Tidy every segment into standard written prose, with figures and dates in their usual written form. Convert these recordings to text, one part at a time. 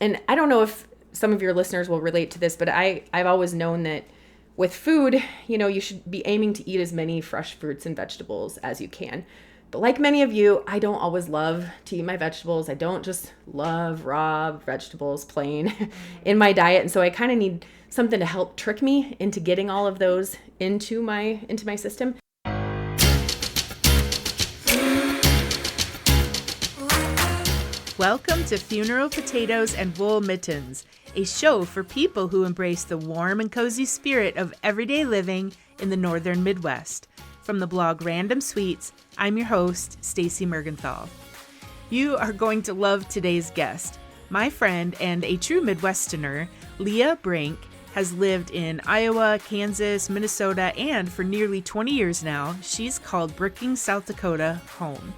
And I don't know if some of your listeners will relate to this, but I've always known that with food, you should be aiming to eat as many fresh fruits and vegetables as you can. But like many of you, I don't always love to eat my vegetables. I don't just love raw vegetables plain in my diet. And so I kind of need something to help trick me into getting all of those into my system. Welcome to Funeral Potatoes and Wool Mittens, a show for people who embrace the warm and cozy spirit of everyday living in the northern Midwest. From the blog Random Sweets, I'm your host, Stacy Mergenthal. You are going to love today's guest. My friend and a true Midwesterner, Leah Brink, has lived in Iowa, Kansas, Minnesota, and for nearly 20 years now, she's called Brookings, South Dakota, home.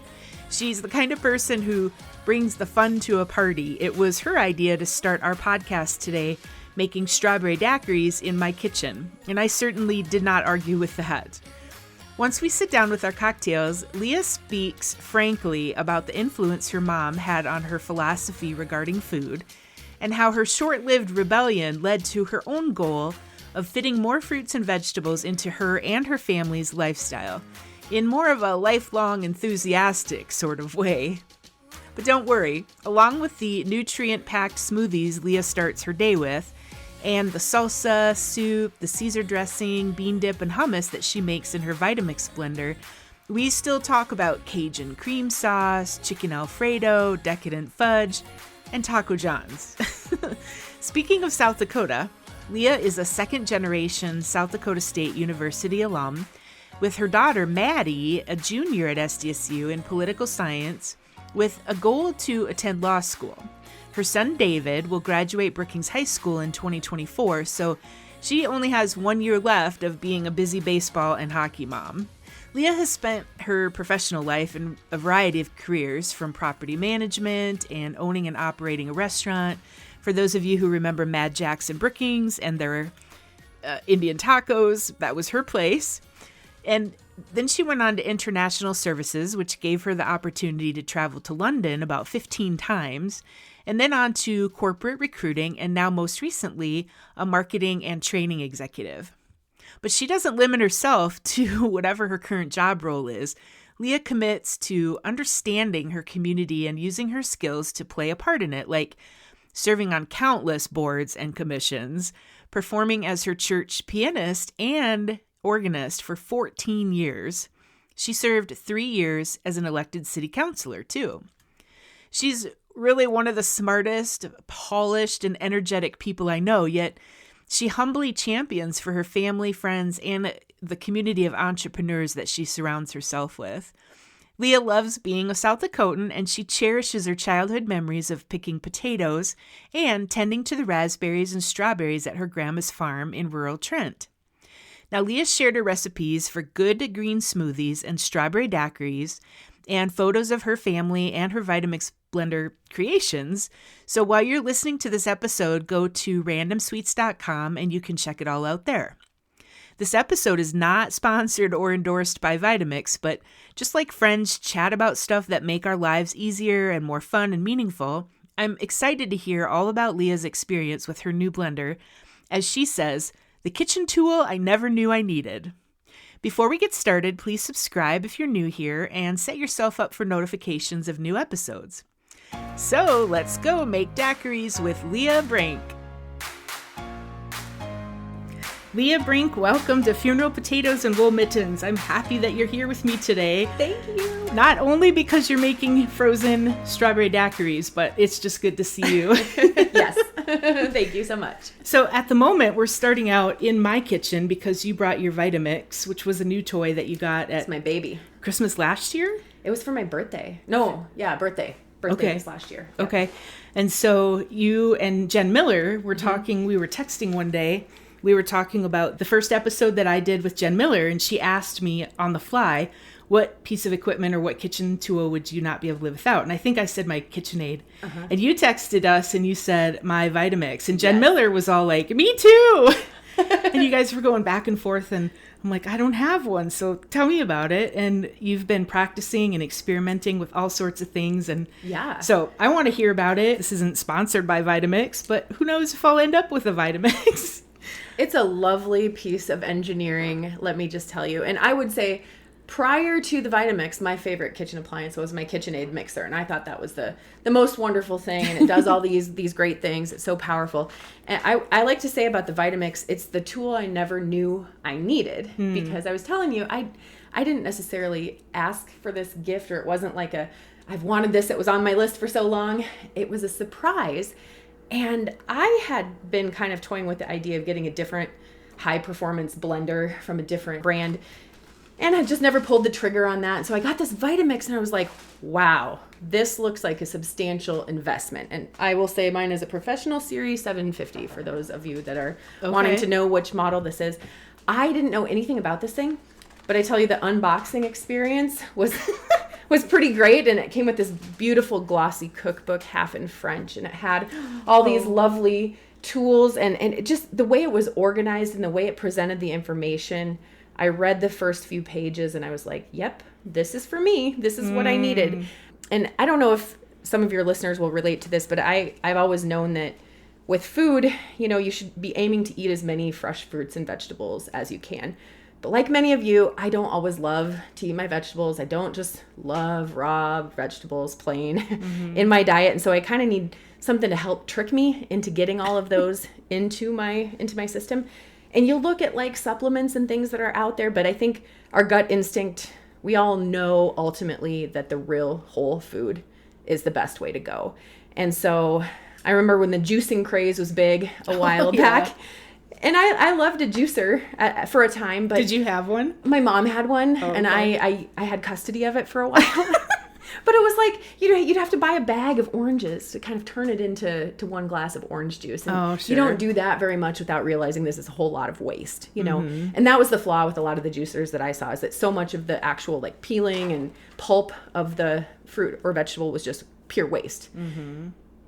She's the kind of person who brings the fun to a party. It was her idea to start our podcast today, making strawberry daiquiris in my kitchen, and I certainly did not argue with that. Once we sit down with our cocktails, Leah speaks frankly about the influence her mom had on her philosophy regarding food, and how her short-lived rebellion led to her own goal of fitting more fruits and vegetables into her and her family's lifestyle, in more of a lifelong enthusiastic sort of way. But don't worry, along with the nutrient-packed smoothies Leah starts her day with, and the salsa, soup, the Caesar dressing, bean dip, and hummus that she makes in her Vitamix blender, we still talk about Cajun cream sauce, chicken Alfredo, decadent fudge, and Taco John's. Speaking of South Dakota, Leah is a second-generation South Dakota State University alum, with her daughter Maddie, a junior at SDSU in Political Science, with a goal to attend law school. Her son David will graduate Brookings High School in 2024, so she only has 1 year left of being a busy baseball and hockey mom. Leah has spent her professional life in a variety of careers, from property management and owning and operating a restaurant. For those of you who remember Mad Jack's and Brookings and their Indian tacos, that was her place. And then she went on to international services, which gave her the opportunity to travel to London about 15 times, and then on to corporate recruiting, and now most recently, a marketing and training executive. But she doesn't limit herself to whatever her current job role is. Leah commits to understanding her community and using her skills to play a part in it, like serving on countless boards and commissions, performing as her church pianist and organist for 14 years. She served 3 years as an elected city councilor, too. She's really one of the smartest, polished, and energetic people I know, yet she humbly champions for her family, friends, and the community of entrepreneurs that she surrounds herself with. Leah loves being a South Dakotan, and she cherishes her childhood memories of picking potatoes and tending to the raspberries and strawberries at her grandma's farm in rural Trent. Now, Leah shared her recipes for good green smoothies and strawberry daiquiris and photos of her family and her Vitamix blender creations. So while you're listening to this episode, go to randomsweets.com and you can check it all out there. This episode is not sponsored or endorsed by Vitamix, but just like friends chat about stuff that make our lives easier and more fun and meaningful, I'm excited to hear all about Leah's experience with her new blender. As she says, the kitchen tool I never knew I needed. Before we get started, please subscribe if you're new here and set yourself up for notifications of new episodes. So let's go make daiquiris with Leah Brink. Leah Brink, welcome to Funeral Potatoes and Wool Mittens. I'm happy that you're here with me today. Thank you. Not only because you're making frozen strawberry daiquiris, but it's just good to see you. Yes. Thank you so much. So at the moment, we're starting out in my kitchen because you brought your Vitamix, which was a new toy that you got at It's my baby. Christmas last year? It was for my birthday. No, yeah, birthday. Birthday was last year. Yeah. Okay. And so you and Jen Miller were talking, we were texting one day. We were talking about the first episode that I did with Jen Miller, and she asked me on the fly, what piece of equipment or what kitchen tool would you not be able to live without? And I think I said my KitchenAid. Uh-huh. And you texted us and you said my Vitamix. And Jen Miller was all like, me too. And you guys were going back and forth. And I'm like, I don't have one, so tell me about it. And you've been practicing and experimenting with all sorts of things. And yeah, so I want to hear about it. This isn't sponsored by Vitamix, but who knows if I'll end up with a Vitamix. It's a lovely piece of engineering, let me just tell you. And I would say prior to the Vitamix, my favorite kitchen appliance was my KitchenAid mixer. And I thought that was the most wonderful thing. And it does all these great things. It's so powerful. And I like to say about the Vitamix, it's the tool I never knew I needed. Because I was telling you, I didn't necessarily ask for this gift, or it wasn't like I've wanted this, it was on my list for so long. It was a surprise. And I had been kind of toying with the idea of getting a different high performance blender from a different brand. And I just never pulled the trigger on that. So I got this Vitamix and I was like, wow, this looks like a substantial investment. And I will say mine is a professional series 750 for those of you that are wanting to know which model this is. I didn't know anything about this thing, but I tell you the unboxing experience was was pretty great. And it came with this beautiful glossy cookbook, half in French. And it had all these lovely tools and it just the way it was organized and the way it presented the information. I read the first few pages and I was like, yep, this is for me. This is what I needed. And I don't know if some of your listeners will relate to this, but I've always known that with food, you should be aiming to eat as many fresh fruits and vegetables as you can. But like many of you, I don't always love to eat my vegetables. I don't just love raw vegetables plain in my diet. And so I kind of need something to help trick me into getting all of those into my system. And you'll look at like supplements and things that are out there, but I think our gut instinct, we all know ultimately that the real whole food is the best way to go. And so I remember when the juicing craze was big a while back. And I loved a juicer for a time, but... Did you have one? My mom had one, and I had custody of it for a while. But it was like, you'd have to buy a bag of oranges to kind of turn it into one glass of orange juice. And you don't do that very much without realizing this is a whole lot of waste, And that was the flaw with a lot of the juicers that I saw, is that so much of the actual like peeling and pulp of the fruit or vegetable was just pure waste.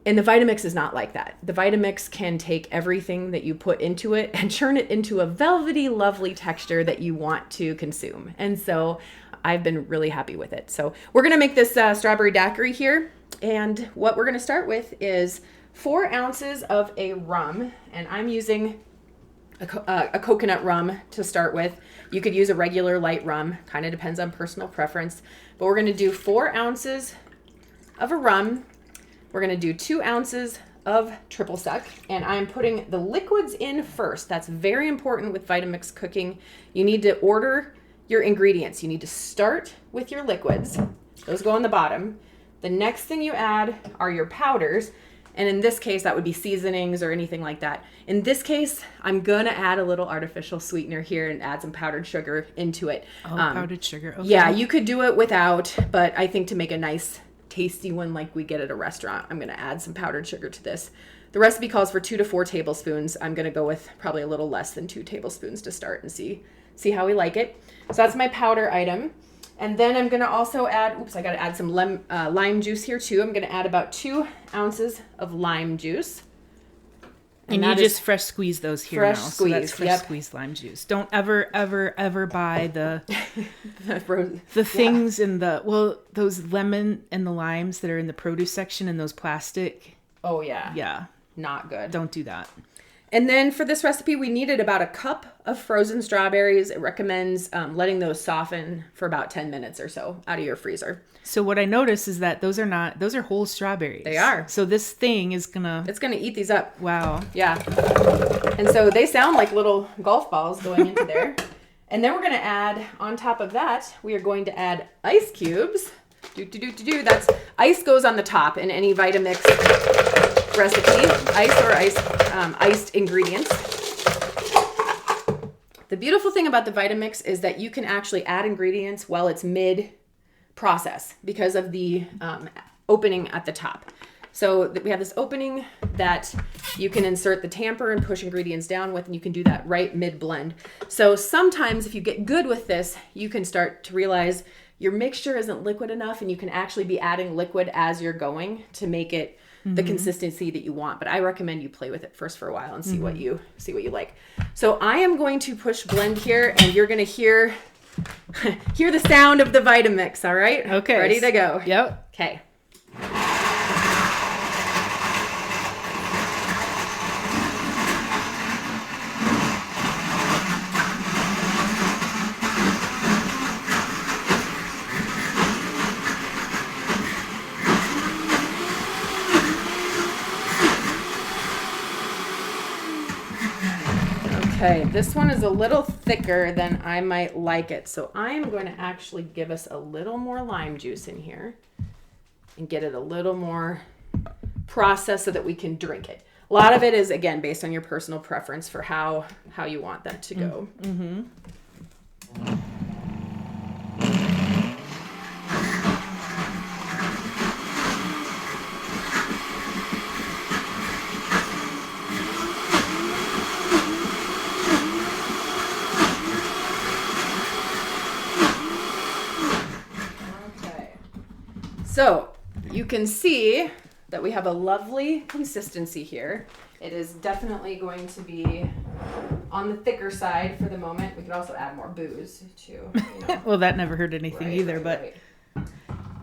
And the Vitamix is not like that. The Vitamix can take everything that you put into it and churn it into a velvety, lovely texture that you want to consume. And so I've been really happy with it. So we're going to make this strawberry daiquiri here. And what we're going to start with is 4 ounces of a rum. And I'm using a coconut rum to start with. You could use a regular light rum. Kind of depends on personal preference. But we're going to do 4 ounces of a rum. We're going to do 2 ounces of triple sec, and I'm putting the liquids in first. That's very important with Vitamix cooking. You need to order your ingredients. You need to start with your liquids. Those go on the bottom. The next thing you add are your powders, and in this case, that would be seasonings or anything like that. In this case, I'm going to add a little artificial sweetener here and add some powdered sugar into it. Powdered sugar. Okay. Yeah, you could do it without, but I think to make a nice tasty one like we get at a restaurant, I'm going to add some powdered sugar to this. The recipe calls for 2 to 4 tablespoons. I'm going to go with probably a little less than 2 tablespoons to start and see how we like it. So that's my powder item. And then I'm going to also add, I got to add some lime juice here too. I'm going to add about 2 ounces of lime juice. And you just fresh squeeze those here fresh now. Squeeze, so that's fresh squeezed lime juice. Don't ever buy the things in those lemon and the limes that are in the produce section in those plastic. Oh yeah. Yeah. Not good. Don't do that. And then for this recipe, we needed about a cup of frozen strawberries. It recommends letting those soften for about 10 minutes or so out of your freezer. So what I noticed is that those are whole strawberries. They are. So this thing is it's gonna eat these up. Wow. Yeah. And so they sound like little golf balls going into there. And then we're gonna add, on top of that, we are going to add ice cubes. That's ice goes on the top in any Vitamix recipe. Iced ingredients. The beautiful thing about the Vitamix is that you can actually add ingredients while it's mid-process because of the opening at the top. So we have this opening that you can insert the tamper and push ingredients down with, and you can do that right mid-blend. So sometimes if you get good with this, you can start to realize your mixture isn't liquid enough, and you can actually be adding liquid as you're going to make it the consistency that you want. But I recommend you play with it first for a while and see what you like. So I am going to push blend here, and you're going to hear the sound of the Vitamix. All right. Okay. Ready to go. Yep. Okay. Okay, this one is a little thicker than I might like it. So I'm going to actually give us a little more lime juice in here and get it a little more processed so that we can drink it. A lot of it is, again, based on your personal preference for how you want that to go. Mm-hmm. So you can see that we have a lovely consistency here. It is definitely going to be on the thicker side for the moment. We could also add more booze too. Well, that never hurt anything either, but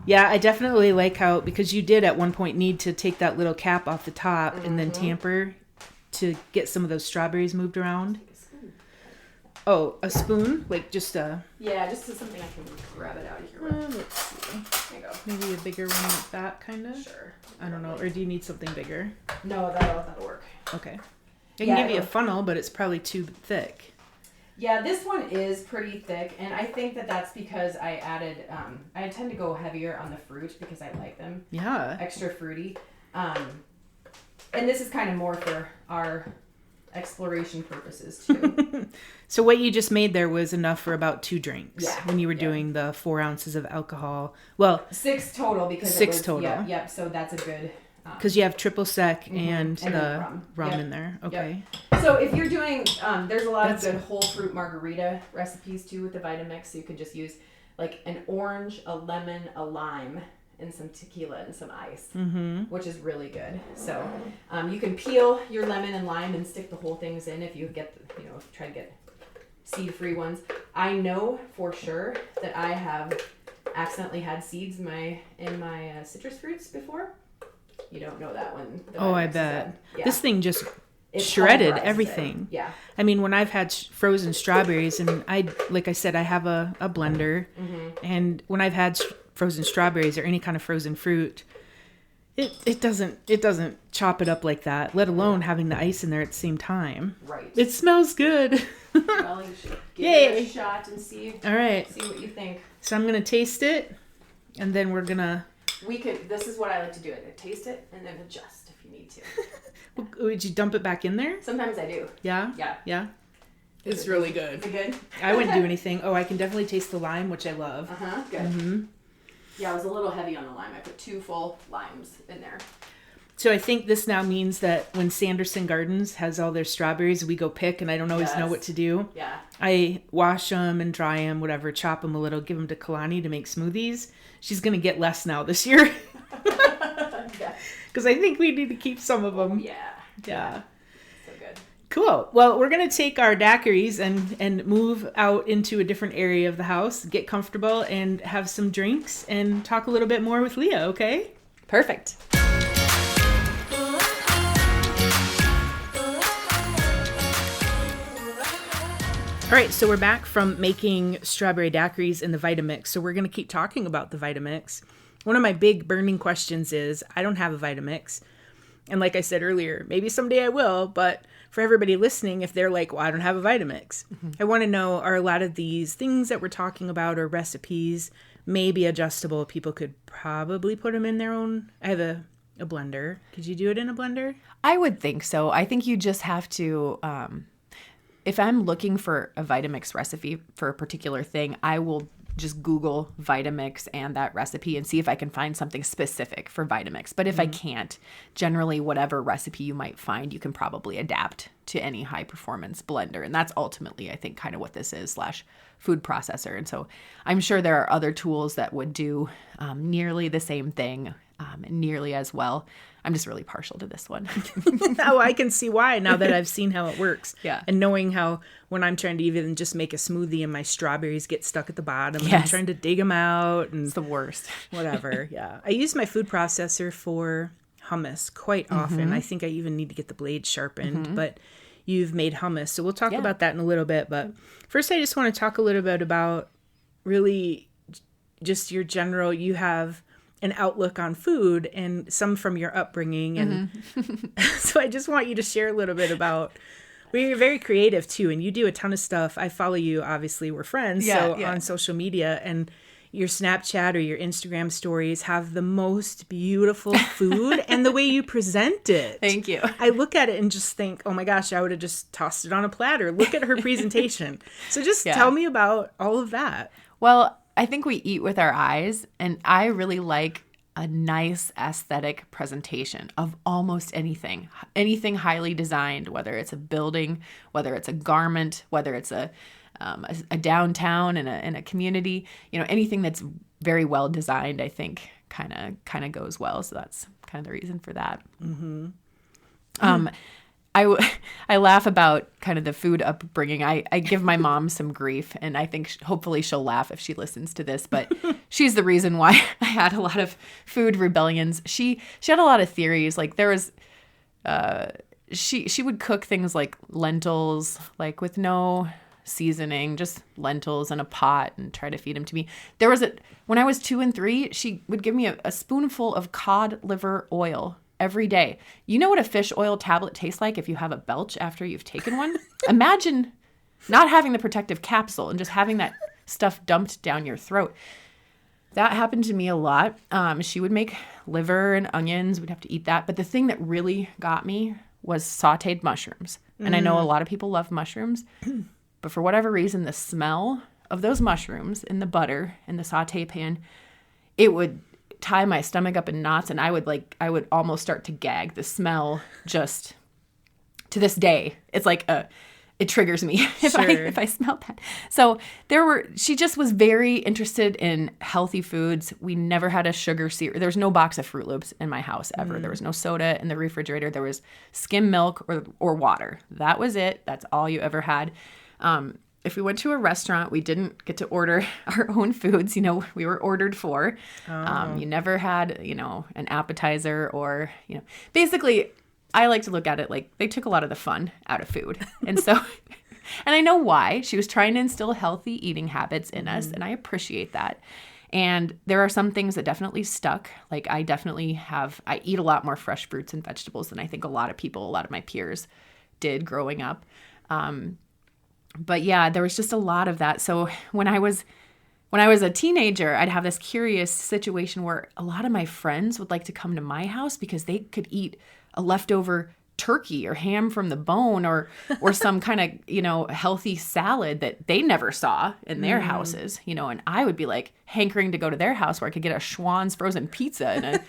yeah, I definitely like how, because you did at one point need to take that little cap off the top and then tamper to get some of those strawberries moved around. Oh, a spoon? Like just a... Yeah, just something I can grab it out of here. Let's see. There you go. Maybe a bigger one like that, kind of? Sure. I don't know. Or do you need something bigger? No, that'll work. Okay. I can give you a funnel, but it's probably too thick. Yeah, this one is pretty thick, and I think that's because I added, I tend to go heavier on the fruit because I like them. Yeah. Extra fruity. And this is kind of more for our exploration purposes too. So what you just made there was enough for about 2 drinks when you were doing the 4 ounces of alcohol. Well, 6 total because 6 total. Yep. So that's a good. Because you have triple sec and the rum in there. Okay. Yep. So if you're doing, there's a lot of good whole fruit margarita recipes too with the Vitamix. So you could just use like an orange, a lemon, a lime, and some tequila and some ice, which is really good. So you can peel your lemon and lime and stick the whole things in if you get, try to get seed-free ones. I know for sure that I have accidentally had seeds in my citrus fruits before. You don't know that one. Oh, I bet. Yeah. This thing just shredded everything. Yeah. I mean, when I've had frozen strawberries, and like I said, I have a blender, and when I've had frozen strawberries or any kind of frozen fruit, it doesn't chop it up like that, let alone having the ice in there at the same time. Right. It smells good. Well, you should give it a shot and see. All right. See what you think. So I'm gonna taste it, and then we're gonna. This is what I like to do. I taste it and then adjust if you need to. Would you dump it back in there? Sometimes I do. Yeah? Yeah. Yeah? It's really good. Is it good? I wouldn't do anything. Oh, I can definitely taste the lime, which I love. Good. Mm-hmm. Yeah, I was a little heavy on the lime. I put 2 full limes in there. So I think this now means that when Sanderson Gardens has all their strawberries, we go pick, and I don't always know what to do. Yeah. I wash them and dry them, whatever, chop them a little, give them to Kalani to make smoothies. She's going to get less now this year. Because I think we need to keep some of them. Yeah. So good. Cool. Well, we're going to take our daiquiris and move out into a different area of the house, get comfortable, and have some drinks, and talk a little bit more with Leah, okay? Perfect. All right, so we're back from making strawberry daiquiris in the Vitamix. So we're going to keep talking about the Vitamix. One of my big burning questions is, I don't have a Vitamix. And like I said earlier, maybe someday I will, but for everybody listening, if they're like, well, I don't have a Vitamix, I want to know, are a lot of these things that we're talking about or recipes maybe adjustable? People could probably put them in their own. I have a blender. Could you do it in a blender? I would think so. I think you just have to... if I'm looking for a Vitamix recipe for a particular thing, I will just Google Vitamix and that recipe and see if I can find something specific for Vitamix. But if I can't, generally whatever recipe you might find, you can probably adapt to any high performance blender. And that's ultimately, I think, kind of what this is / food processor. And so I'm sure there are other tools that would do nearly the same thing. nearly as well. I'm just really partial to this one. Oh, I can see why now that I've seen how it works. Yeah. And knowing how when I'm trying to even just make a smoothie and my strawberries get stuck at the bottom, Yes. and I'm trying to dig them out and It's the worst. whatever. Yeah. I use my food processor for hummus quite often. I think I even need to get the blade sharpened, but you've made hummus. So we'll talk about that in a little bit. But first, I just want to talk a little bit about really just your general, you have an outlook on food and some from your upbringing. And so I just want you to share a little bit about, well, you're very creative too, and you do a ton of stuff. I follow you, obviously we're friends, on social media, and your Snapchat or your Instagram stories have the most beautiful food and the way you present it. Thank you. I look at it and just think, oh my gosh, I would have just tossed it on a platter. Look at her presentation. So just tell me about all of that. Well, I think we eat with our eyes, and I really like a nice aesthetic presentation of almost anything highly designed, whether it's a building, whether it's a garment, whether it's a downtown in a community, anything that's very well designed, I think kind of goes well. So that's kind of the reason for that. I laugh about kind of the food upbringing. I give my mom some grief, and I think hopefully she'll laugh if she listens to this, but she's the reason why I had a lot of food rebellions. She had a lot of theories. Like there was, she would cook things like lentils, like with no seasoning, just lentils in a pot, and try to feed them to me. When I was 2 and 3, she would give me a spoonful of cod liver oil every day. You know what a fish oil tablet tastes like if you have a belch after you've taken one? Imagine not having the protective capsule and just having that stuff dumped down your throat. That happened to me a lot. She would make liver and onions. We'd have to eat that. But the thing that really got me was sauteed mushrooms. And I know a lot of people love mushrooms, but for whatever reason, the smell of those mushrooms in the butter in the saute pan, it would tie my stomach up in knots, and I would almost start to gag. The smell, just to this day, it's like it triggers me if I smell that. So she just was very interested in healthy foods. We never had a sugar syrup. There's no box of Fruit Loops in my house ever. There was no soda in the refrigerator. There was skim milk or water. That was it. That's all you ever had. If we went to a restaurant, we didn't get to order our own foods. We were ordered for. You never had, an appetizer or, basically, I like to look at it like they took a lot of the fun out of food. And so, and I know why. She was trying to instill healthy eating habits in us, and I appreciate that. And there are some things that definitely stuck. Like I eat a lot more fresh fruits and vegetables than I think a lot of my peers did growing up. But yeah, there was just a lot of that. So when I was a teenager, I'd have this curious situation where a lot of my friends would like to come to my house because they could eat a leftover turkey or ham from the bone or some kind of, healthy salad that they never saw in their houses, and I would be like hankering to go to their house where I could get a Schwann's frozen pizza and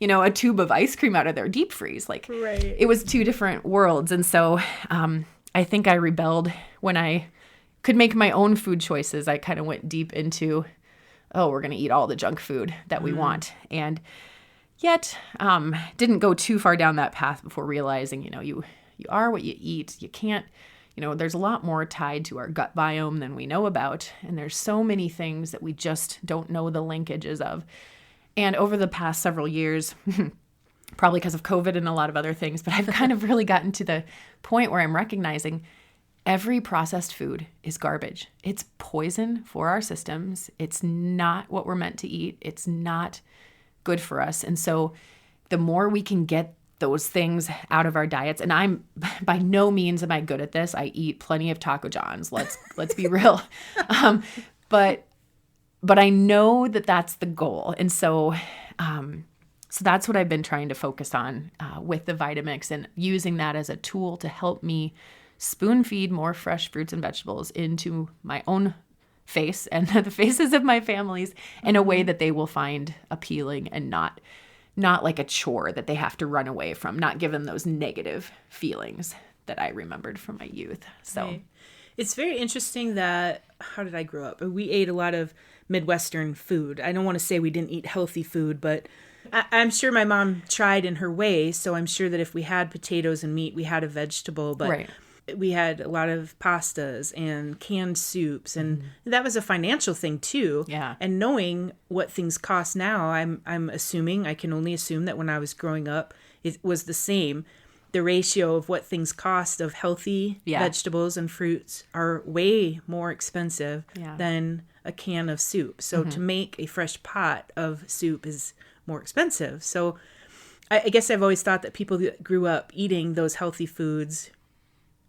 a tube of ice cream out of their deep freeze. It was two different worlds. And so, I think I rebelled when I could make my own food choices. I kind of went deep into, we're going to eat all the junk food that we want. And yet didn't go too far down that path before realizing, you are what you eat. You can't, there's a lot more tied to our gut biome than we know about. And there's so many things that we just don't know the linkages of. And over the past several years, probably because of COVID and a lot of other things, but I've kind of really gotten to the point where I'm recognizing every processed food is garbage. It's poison for our systems. It's not what we're meant to eat. It's not good for us. And so the more we can get those things out of our diets, and I'm by no means am I good at this. I eat plenty of Taco Johns. Let's be real. But I know that that's the goal. And so that's what I've been trying to focus on with the Vitamix, and using that as a tool to help me spoon feed more fresh fruits and vegetables into my own face and the faces of my families in a way that they will find appealing and not like a chore that they have to run away from, not give them those negative feelings that I remembered from my youth. So right. It's very interesting that, how did I grow up? We ate a lot of Midwestern food. I don't want to say we didn't eat healthy food, but I'm sure my mom tried in her way, so I'm sure that if we had potatoes and meat, we had a vegetable, but Right. we had a lot of pastas and canned soups, and that was a financial thing too. Yeah. And knowing what things cost now, I'm assuming, I can only assume that when I was growing up, it was the same. The ratio of what things cost of healthy vegetables and fruits are way more expensive than a can of soup. So to make a fresh pot of soup is more expensive. So I guess I've always thought that people that grew up eating those healthy foods,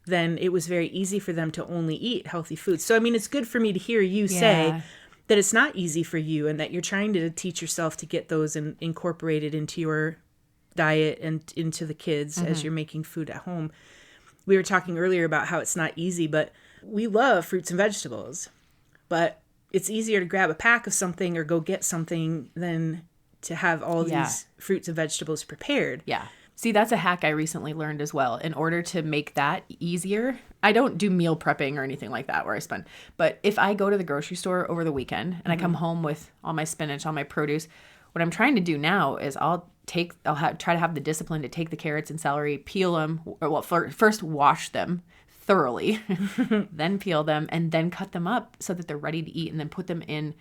then it was very easy for them to only eat healthy foods. So, I mean, it's good for me to hear you say that it's not easy for you and that you're trying to teach yourself to get those incorporated into your diet and into the kids as you're making food at home. We were talking earlier about how it's not easy, but we love fruits and vegetables. But it's easier to grab a pack of something or go get something than to have all these fruits and vegetables prepared. Yeah. See, that's a hack I recently learned as well. In order to make that easier, I don't do meal prepping or anything like that where I spend. But if I go to the grocery store over the weekend and I come home with all my spinach, all my produce, what I'm trying to do now is try to have the discipline to take the carrots and celery, peel them, first wash them thoroughly, then peel them, and then cut them up so that they're ready to eat, and then put them in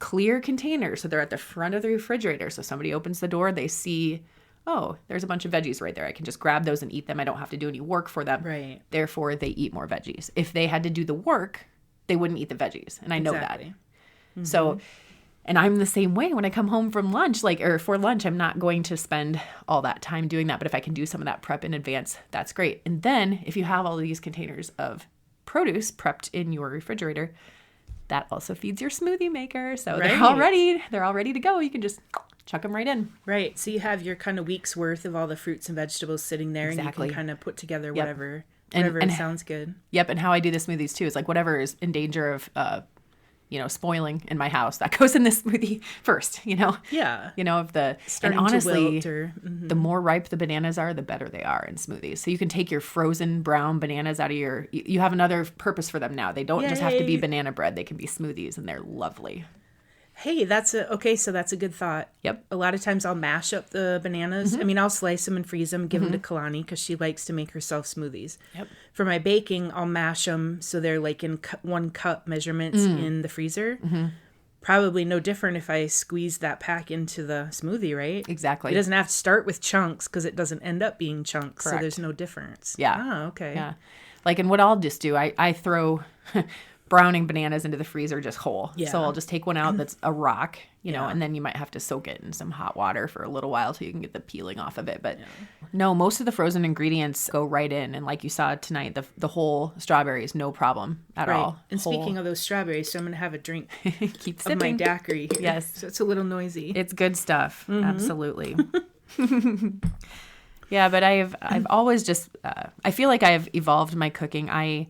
clear containers so they're at the front of the refrigerator. So somebody opens the door, they see, oh, there's a bunch of veggies right there. I can just grab those and eat them. I don't have to do any work for them. Right. Therefore, they eat more veggies. If they had to do the work, they wouldn't eat the veggies. And I know that. So, and I'm the same way when I come home from lunch, or for lunch, I'm not going to spend all that time doing that. But if I can do some of that prep in advance, that's great. And then if you have all these containers of produce prepped in your refrigerator, that also feeds your smoothie maker. So they're all ready to go. You can just chuck them right in. Right. So you have your kind of week's worth of all the fruits and vegetables sitting there, and you can kind of put together whatever and sounds good. Yep. And how I do the smoothies too is whatever is in danger of spoiling in my house, that goes in this smoothie first, Yeah. Of the, starting and honestly, to wilt the more ripe the bananas are, the better they are in smoothies. So you can take your frozen brown bananas out of you have another purpose for them now. They don't just have to be banana bread. They can be smoothies, and they're lovely. Hey, so that's a good thought. Yep. A lot of times I'll mash up the bananas. I mean, I'll slice them and freeze them, give them to Kalani because she likes to make herself smoothies. Yep. For my baking, I'll mash them so they're like in 1 cup measurements in the freezer. Probably no different if I squeeze that pack into the smoothie, right? Exactly. It doesn't have to start with chunks because it doesn't end up being chunks. Correct. So there's no difference. Yeah. Oh, okay. Yeah. And what I'll just do, I throw browning bananas into the freezer just whole. Yeah. So I'll just take one out that's a rock, and then you might have to soak it in some hot water for a little while so you can get the peeling off of it. But no, most of the frozen ingredients go right in. And like you saw tonight, the whole strawberries, no problem at all. And speaking of those strawberries, so I'm going to have a drink Keep of my sipping. daiquiri here. Yes. So it's a little noisy. It's good stuff. Absolutely. Yeah, but I've always just, I feel like I've evolved my cooking. I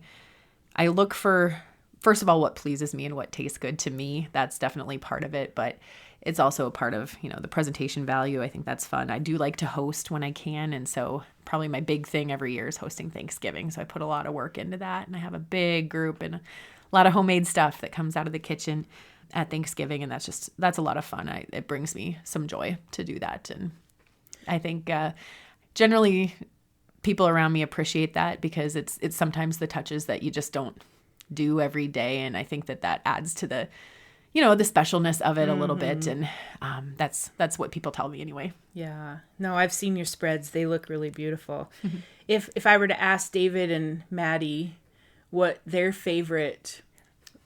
look for, first of all, what pleases me and what tastes good to me. That's definitely part of it, but it's also a part of, the presentation value. I think that's fun. I do like to host when I can, and so probably my big thing every year is hosting Thanksgiving. So I put a lot of work into that, and I have a big group and a lot of homemade stuff that comes out of the kitchen at Thanksgiving, and that's a lot of fun. It brings me some joy to do that, and I think generally people around me appreciate that because it's sometimes the touches that you just don't do every day, and I think that adds to the the specialness of it a little bit, and that's what people tell me anyway. Yeah. No, I've seen your spreads. They look really beautiful. If I were to ask David and Maddie what their favorite,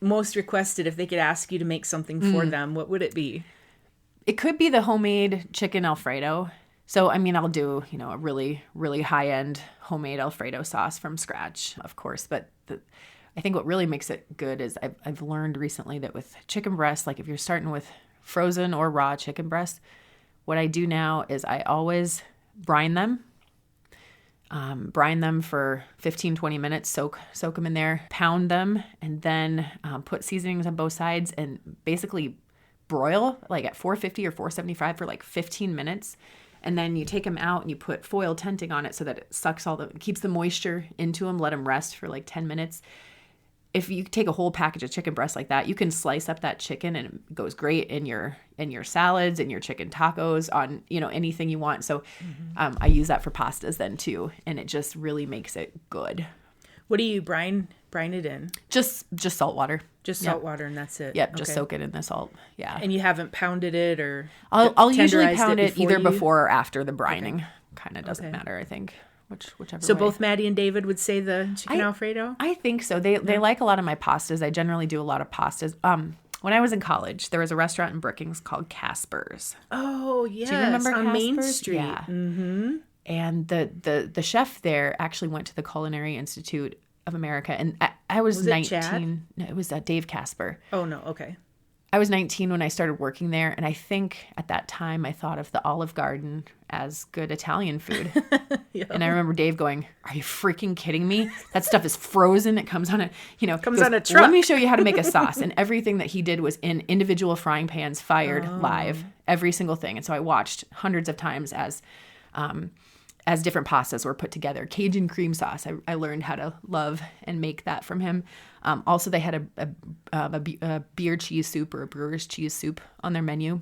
most requested, if they could ask you to make something for them, what would it be? It could be the homemade chicken Alfredo. So, I mean, I'll do, a really, really high-end homemade Alfredo sauce from scratch, of course. But I think what really makes it good is I've learned recently that with chicken breast, if you're starting with frozen or raw chicken breast, what I do now is I always brine them for 15, 20 minutes, soak them in there, pound them, and then put seasonings on both sides and basically broil at 450 or 475 for 15 minutes. And then you take them out and you put foil tenting on it so that it sucks keeps the moisture into them, let them rest for 10 minutes. if you take a whole package of chicken breast like that, you can slice up that chicken and it goes great in your salads and your chicken tacos on, anything you want. So I use that for pastas then too. And it just really makes it good. What do you brine it in? Just salt water. Just salt water and that's it. Yep. Just soak it in the salt. Yeah. And you haven't pounded it or I'll usually pound it either before before or after the brining. Kind of doesn't matter, I think. Whichever So way. both Maddie and David would say the chicken Alfredo? I think so. They like a lot of my pastas. I generally do a lot of pastas. When I was in college, there was a restaurant in Brookings called Casper's. Oh, yes. Do you remember on Casper's? Main Street. Yeah. Mm-hmm. And the chef there actually went to the Culinary Institute of America. And I was 19. Chad? No, it was Dave Casper. Oh, no. Okay. I was 19 when I started working there. And I think at that time I thought of the Olive Garden as good Italian food. Yep. And I remember Dave going, "Are you freaking kidding me? That stuff is frozen. It comes on a, on a truck. Let me show you how to make a sauce." And everything that he did was in individual frying pans, fired live, every single thing. And so I watched hundreds of times as different pastas were put together. Cajun cream sauce. I learned how to love and make that from him. Also, they had a beer cheese soup or a brewer's cheese soup on their menu.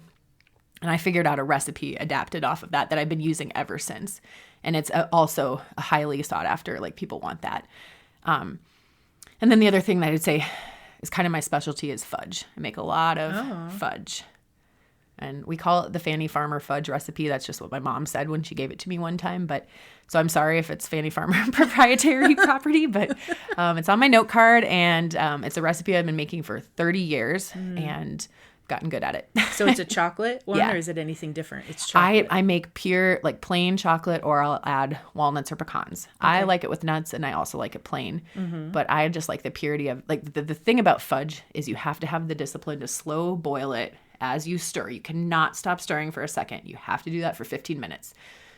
And I figured out a recipe adapted off of that I've been using ever since. And it's also a highly sought after, like people want that. And then the other thing that I'd say is kind of my specialty is fudge. I make a lot of fudge. And we call it the Fanny Farmer fudge recipe. That's just what my mom said when she gave it to me one time. But so I'm sorry if it's Fanny Farmer proprietary property, but it's on my note card. And it's a recipe I've been making for 30 years and gotten good at it. So it's a chocolate one or is it anything different? It's chocolate. I make pure, like plain chocolate, or I'll add walnuts or pecans. Okay. I like it with nuts and I also like it plain. Mm-hmm. But I just like the purity of, like the thing about fudge is you have to have the discipline to slow boil it as you stir. You cannot stop stirring for a second. You have to do that for 15 minutes.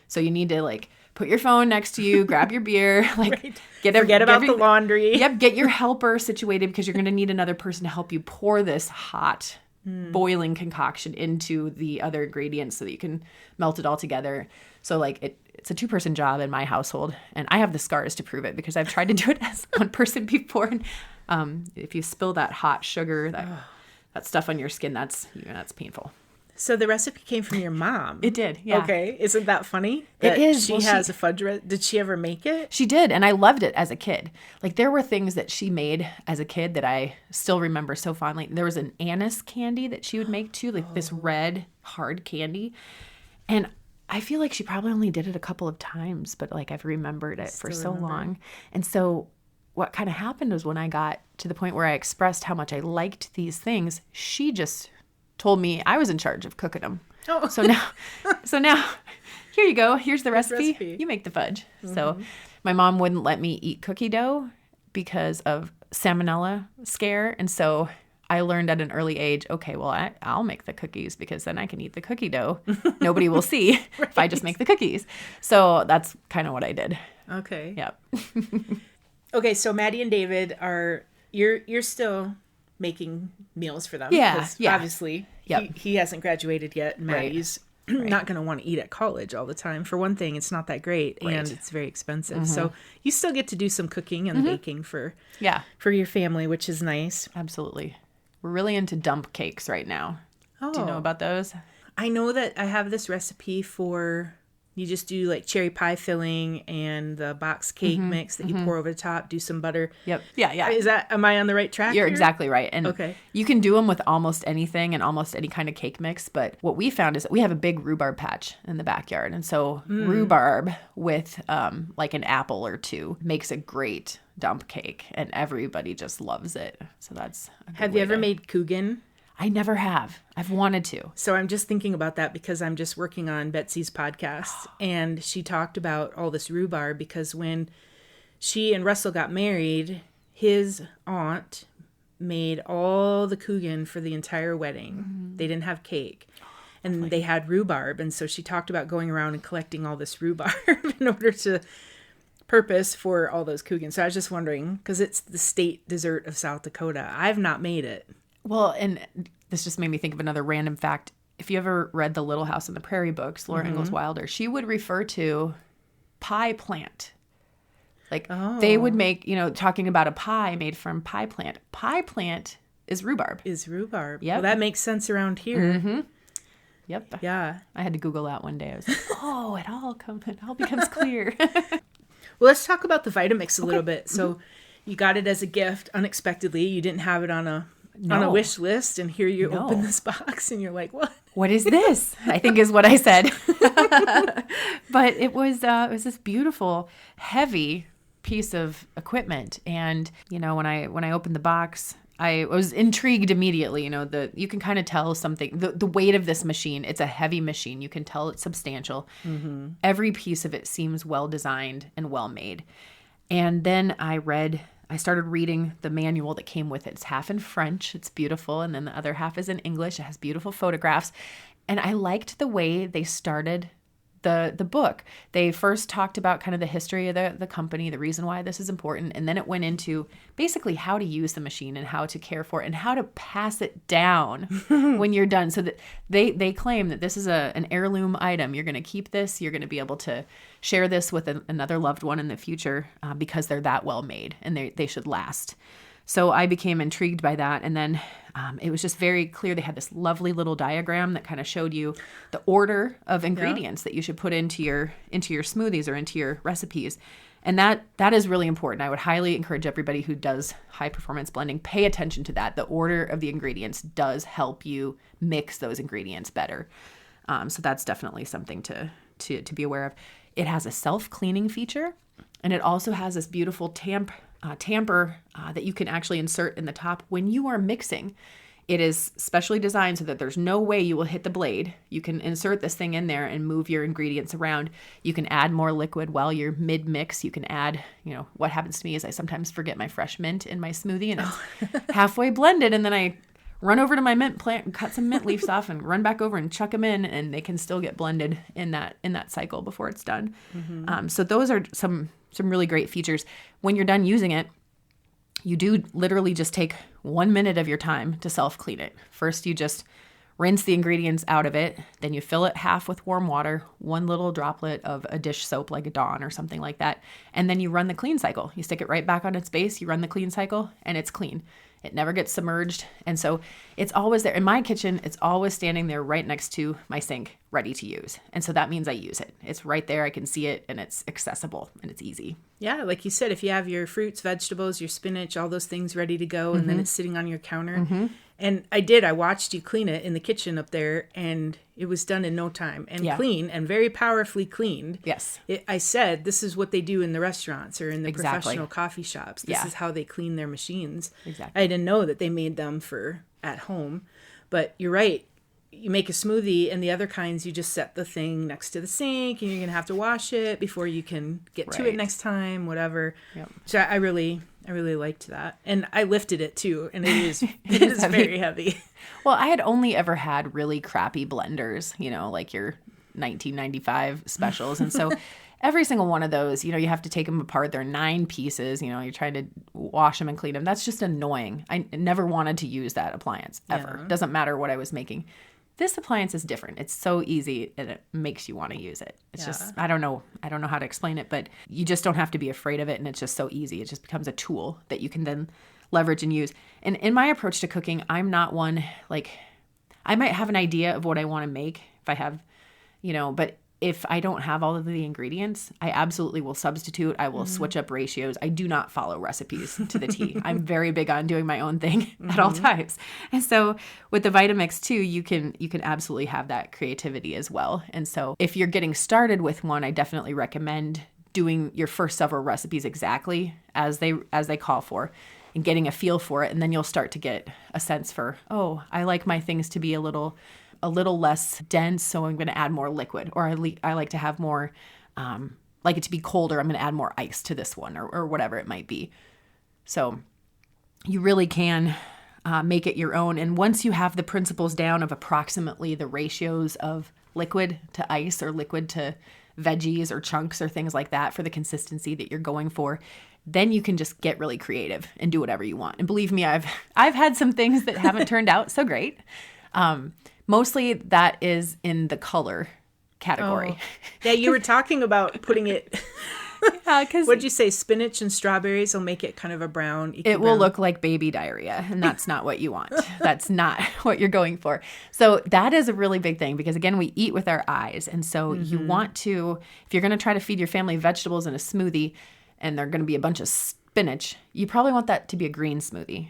So you need to like put your phone next to you, grab your beer, like right. Forget about the laundry. Yep, get your helper situated because you're going to need another person to help you pour this hot boiling concoction into the other ingredients so that you can melt it all together. So like it's a 2-person job in my household, and I have the scars to prove it because I've tried to do it as one person before. And if you spill that hot sugar, that stuff on your skin, that's painful. So the recipe came from your mom. It did, yeah. Okay. Isn't that funny? It is. She has a fudge. Did she ever make it? She did, and I loved it as a kid. Like there were things that she made as a kid that I still remember so fondly. There was an anise candy that she would make too, like this red hard candy. And I feel like she probably only did it a couple of times, but like I've remembered it for so long. And so what kind of happened was when I got to the point where I expressed how much I liked these things, she just told me I was in charge of cooking them. Oh. So now here you go. Here's the recipe. You make the fudge. Mm-hmm. So my mom wouldn't let me eat cookie dough because of salmonella scare. And so I learned at an early age, okay, well, I'll make the cookies because then I can eat the cookie dough. Nobody will see right. if I just make the cookies. So that's kind of what I did. Okay. Yep. Okay, so Maddie and David you're still making meals for them. Yeah. Obviously, he hasn't graduated yet. Maddie's not going to want to eat at college all the time. For one thing, it's not that great and it's very expensive. Mm-hmm. So you still get to do some cooking and baking for your family, which is nice. Absolutely. We're really into dump cakes right now. Oh. Do you know about those? I know that I have this recipe for, you just do like cherry pie filling and the box cake mix that you pour over the top, do some butter. Yep. Yeah. Am I on the right track? You're here? Exactly right. And you can do them with almost anything and almost any kind of cake mix. But what we found is that we have a big rhubarb patch in the backyard. And so rhubarb with like an apple or two makes a great dump cake. And everybody just loves it. So that's a good Have you ever made Coogan? I never have. I've wanted to. So I'm just thinking about that because I'm just working on Betsy's podcast. And she talked about all this rhubarb because when she and Russell got married, his aunt made all the Coogan for the entire wedding. Mm-hmm. They didn't have cake. And they had rhubarb. And so she talked about going around and collecting all this rhubarb in order to purpose for all those Coogan. So I was just wondering, because it's the state dessert of South Dakota. I've not made it. Well, and this just made me think of another random fact. If you ever read the Little House on the Prairie books, Laura Ingalls Wilder, she would refer to pie plant Like they would make, talking about a pie made from pie plant. Pie plant is rhubarb. Yep. Yep. Well, that makes sense around here. Mm-hmm. Yep. Yeah. I had to Google that one day. I was like, it all becomes clear. Well, let's talk about the Vitamix a little bit. So you got it as a gift unexpectedly. You didn't have it on a wish list, and here you open this box and you're like, what? What is this? I think is what I said. But it was this beautiful, heavy piece of equipment. And, when I opened the box, I was intrigued immediately. You can kind of tell something, the weight of this machine. It's a heavy machine. You can tell it's substantial. Mm-hmm. Every piece of it seems well designed and well made. And then I started reading the manual that came with it. It's half in French. It's beautiful. And then the other half is in English. It has beautiful photographs. And I liked the way they started the book. They first talked about kind of the history of the company, the reason why this is important. And then it went into basically how to use the machine and how to care for it and how to pass it down when you're done. So that they claim that this is an heirloom item. You're going to keep this. You're going to be able to share this with another loved one in the future because they're that well made and they should last. So I became intrigued by that. And then it was just very clear. They had this lovely little diagram that kind of showed you the order of ingredients that you should put into your smoothies or into your recipes. And that is really important. I would highly encourage everybody who does high performance blending, pay attention to that. The order of the ingredients does help you mix those ingredients better. So that's definitely something to be aware of. It has a self-cleaning feature, and it also has this beautiful tamper that you can actually insert in the top when you are mixing. It is specially designed so that there's no way you will hit the blade. You can insert this thing in there and move your ingredients around. You can add more liquid while you're mid-mix. You can add, what happens to me is I sometimes forget my fresh mint in my smoothie and it's halfway blended, and then I run over to my mint plant and cut some mint leaves off and run back over and chuck them in, and they can still get blended in that cycle before it's done. Mm-hmm. So those are some really great features. When you're done using it, you do literally just take 1 minute of your time to self-clean it. First, you just rinse the ingredients out of it. Then you fill it half with warm water, one little droplet of a dish soap like a Dawn or something like that. And then you run the clean cycle. You stick it right back on its base, you run the clean cycle, and it's clean. It never gets submerged. And so it's always there. In my kitchen, it's always standing there right next to my sink, ready to use. And so that means I use it. It's right there. I can see it, and it's accessible, and it's easy. Yeah, like you said, if you have your fruits, vegetables, your spinach, all those things ready to go, and then it's sitting on your counter. Mm-hmm. And I watched you clean it in the kitchen up there, and it was done in no time and clean and very powerfully cleaned. Yes. I said, this is what they do in the restaurants or in the professional coffee shops. This is how they clean their machines. Exactly. I didn't know that they made them for at home, but you're right. You make a smoothie, and the other kinds, you just set the thing next to the sink, and you're going to have to wash it before you can get to it next time, whatever. Yep. So I really liked that. And I lifted it too, and it is very heavy. Well, I had only ever had really crappy blenders, like your 1995 specials. And so every single one of those, you have to take them apart. They're 9 pieces, you're trying to wash them and clean them. That's just annoying. I never wanted to use that appliance ever. Yeah. Doesn't matter what I was making. This appliance is different. It's so easy, and it makes you want to use it. It's just, I don't know how to explain it, but you just don't have to be afraid of it, and it's just so easy. It just becomes a tool that you can then leverage and use. And in my approach to cooking, I'm not one, I might have an idea of what I want to make if I have, but if I don't have all of the ingredients, I absolutely will substitute. I will switch up ratios. I do not follow recipes to the T. I'm very big on doing my own thing at all times. And so with the Vitamix too, you can absolutely have that creativity as well. And so if you're getting started with one, I definitely recommend doing your first several recipes exactly as they call for, and getting a feel for it. And then you'll start to get a sense for, I like my things to be a little less dense, so I'm going to add more liquid. Or I like to have more, like it to be colder, I'm going to add more ice to this one, or whatever it might be. So you really can make it your own. And once you have the principles down of approximately the ratios of liquid to ice or liquid to veggies or chunks or things like that for the consistency that you're going for, then you can just get really creative and do whatever you want. And believe me, I've had some things that haven't turned out so great. Mostly that is in the color category. Oh. Yeah, you were talking about putting it Yeah, because What'd you say? Spinach and strawberries will make it kind of a brown. it will look like baby diarrhea, and that's not what you want. That's not what you're going for. So that is a really big thing because, again, we eat with our eyes. And so you want to, if you're going to try to feed your family vegetables in a smoothie and they're going to be a bunch of spinach, you probably want that to be a green smoothie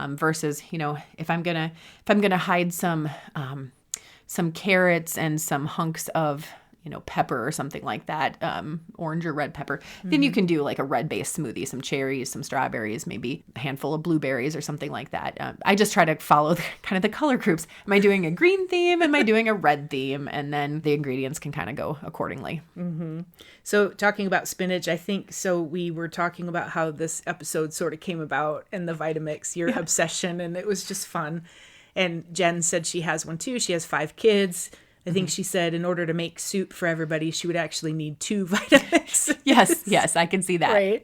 versus, if I'm going to hide some carrots and some hunks of pepper or something like that, orange or red pepper, then you can do like a red-based smoothie, some cherries, some strawberries, maybe a handful of blueberries or something like that. I just try to follow kind of the color groups. Am I doing a green theme? Am I doing a red theme? And then the ingredients can kind of go accordingly. Mm-hmm. So talking about spinach, I think, so we were talking about how this episode sort of came about and the Vitamix, your obsession, and it was just fun. And Jen said she has one too. She has 5 kids. I think she said in order to make soup for everybody, she would actually need 2 Vitamix. Yes, I can see that. Right.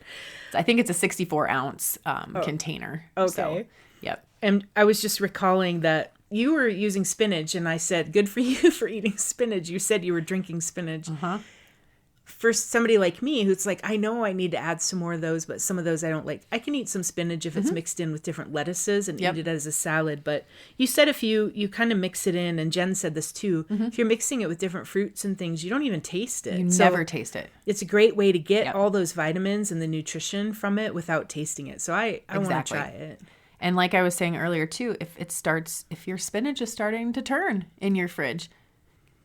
I think it's a 64-ounce container. Okay. So, yep. And I was just recalling that you were using spinach, and I said, good for you for eating spinach. You said you were drinking spinach. Uh-huh. For somebody like me who's like, I know I need to add some more of those, but some of those I don't like. I can eat some spinach if it's mixed in with different lettuces and eat it as a salad. But you said if you kind of mix it in, and Jen said this too, if you're mixing it with different fruits and things, you don't even taste it. You never taste it. It's a great way to get all those vitamins and the nutrition from it without tasting it. So I want to try it. And like I was saying earlier too, if your spinach is starting to turn in your fridge,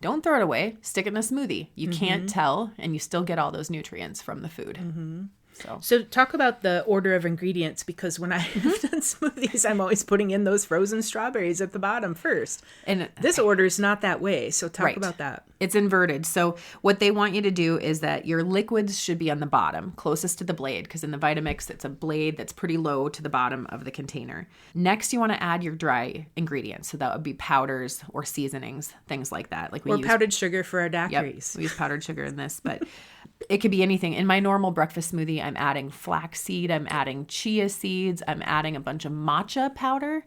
don't throw it away. Stick it in a smoothie. You can't tell, and you still get all those nutrients from the food. Mm-hmm. So talk about the order of ingredients, because when I've done smoothies, I'm always putting in those frozen strawberries at the bottom first. And this order is not that way. So talk about that. It's inverted. So what they want you to do is that your liquids should be on the bottom, closest to the blade, because in the Vitamix, it's a blade that's pretty low to the bottom of the container. Next, you want to add your dry ingredients. So that would be powders or seasonings, things like that. Like we use powdered sugar for our daiquiris. Yep, we use powdered sugar in this, but it could be anything. In my normal breakfast smoothie, I'm adding flaxseed, I'm adding chia seeds, I'm adding a bunch of matcha powder,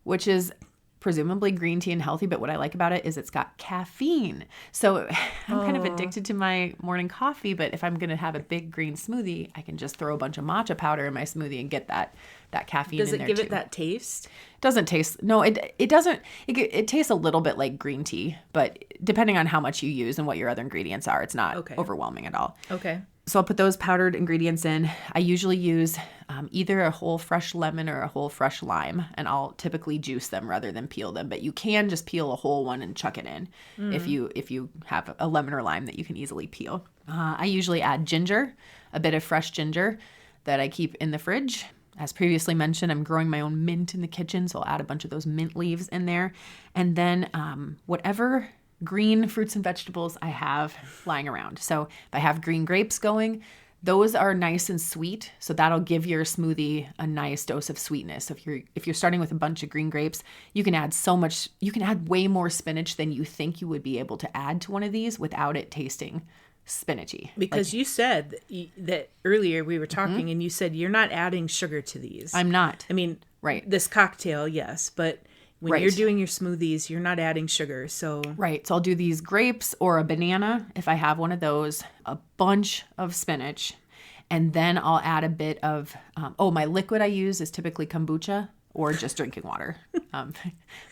which is presumably green tea and healthy, but what I like about it is it's got caffeine. So I'm kind of addicted to my morning coffee, but if I'm going to have a big green smoothie, I can just throw a bunch of matcha powder in my smoothie and get that caffeine in there. Does it give it that taste? It doesn't taste. No, it doesn't. It tastes a little bit like green tea, but depending on how much you use and what your other ingredients are, it's not overwhelming at all. Okay. So I'll put those powdered ingredients in. I usually use either a whole fresh lemon or a whole fresh lime, and I'll typically juice them rather than peel them. But you can just peel a whole one and chuck it in if you have a lemon or lime that you can easily peel. I usually add ginger, a bit of fresh ginger that I keep in the fridge. As previously mentioned, I'm growing my own mint in the kitchen, so I'll add a bunch of those mint leaves in there. And then whatever green fruits and vegetables I have lying around. So if I have green grapes going, those are nice and sweet. So that'll give your smoothie a nice dose of sweetness. So if you're starting with a bunch of green grapes, you can add way more spinach than you think you would be able to add to one of these without it tasting spinachy. Because you said that earlier we were talking and you said you're not adding sugar to these. I'm not. I mean, this cocktail, yes, but when you're doing your smoothies, you're not adding sugar. So I'll do these grapes or a banana if I have one of those, a bunch of spinach, and then I'll add a bit of, my liquid I use is typically kombucha or just drinking water.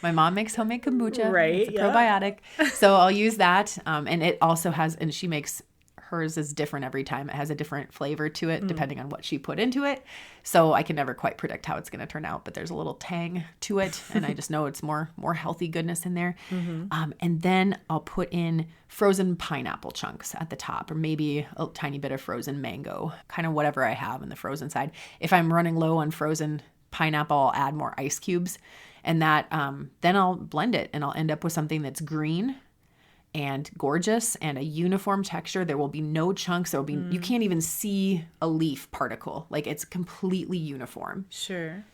My mom makes homemade kombucha. Right. It's a probiotic. So I'll use that. And it also has, and she makes hers is different every time. It has a different flavor to it depending on what she put into it. So I can never quite predict how it's going to turn out, but there's a little tang to it. And I just know it's more healthy goodness in there. And then I'll put in frozen pineapple chunks at the top, or maybe a tiny bit of frozen mango, kind of whatever I have in the frozen side. If I'm running low on frozen pineapple, I'll add more ice cubes, and that then I'll blend it, and I'll end up with something that's green and gorgeous and a uniform texture. There will be no chunks. There will be you can't even see a leaf particle. Like, it's completely uniform. Sure.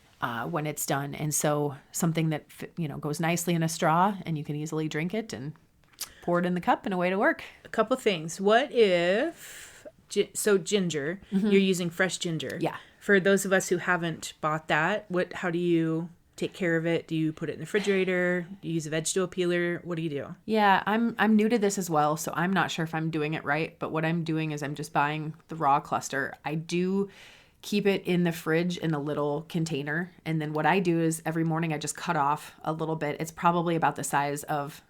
When it's done, and so something that goes nicely in a straw, and you can easily drink it and pour it in the cup and away to work. A couple things. What if ginger? You're using fresh ginger. Yeah. For those of us who haven't bought that, how do you take care of it? Do you put it in the refrigerator? Do you use a vegetable peeler? What do you do? Yeah, I'm new to this as well, so I'm not sure if I'm doing it right. But what I'm doing is I'm just buying the raw cluster. I do keep it in the fridge in a little container. And then what I do is every morning I just cut off a little bit. It's probably about the size of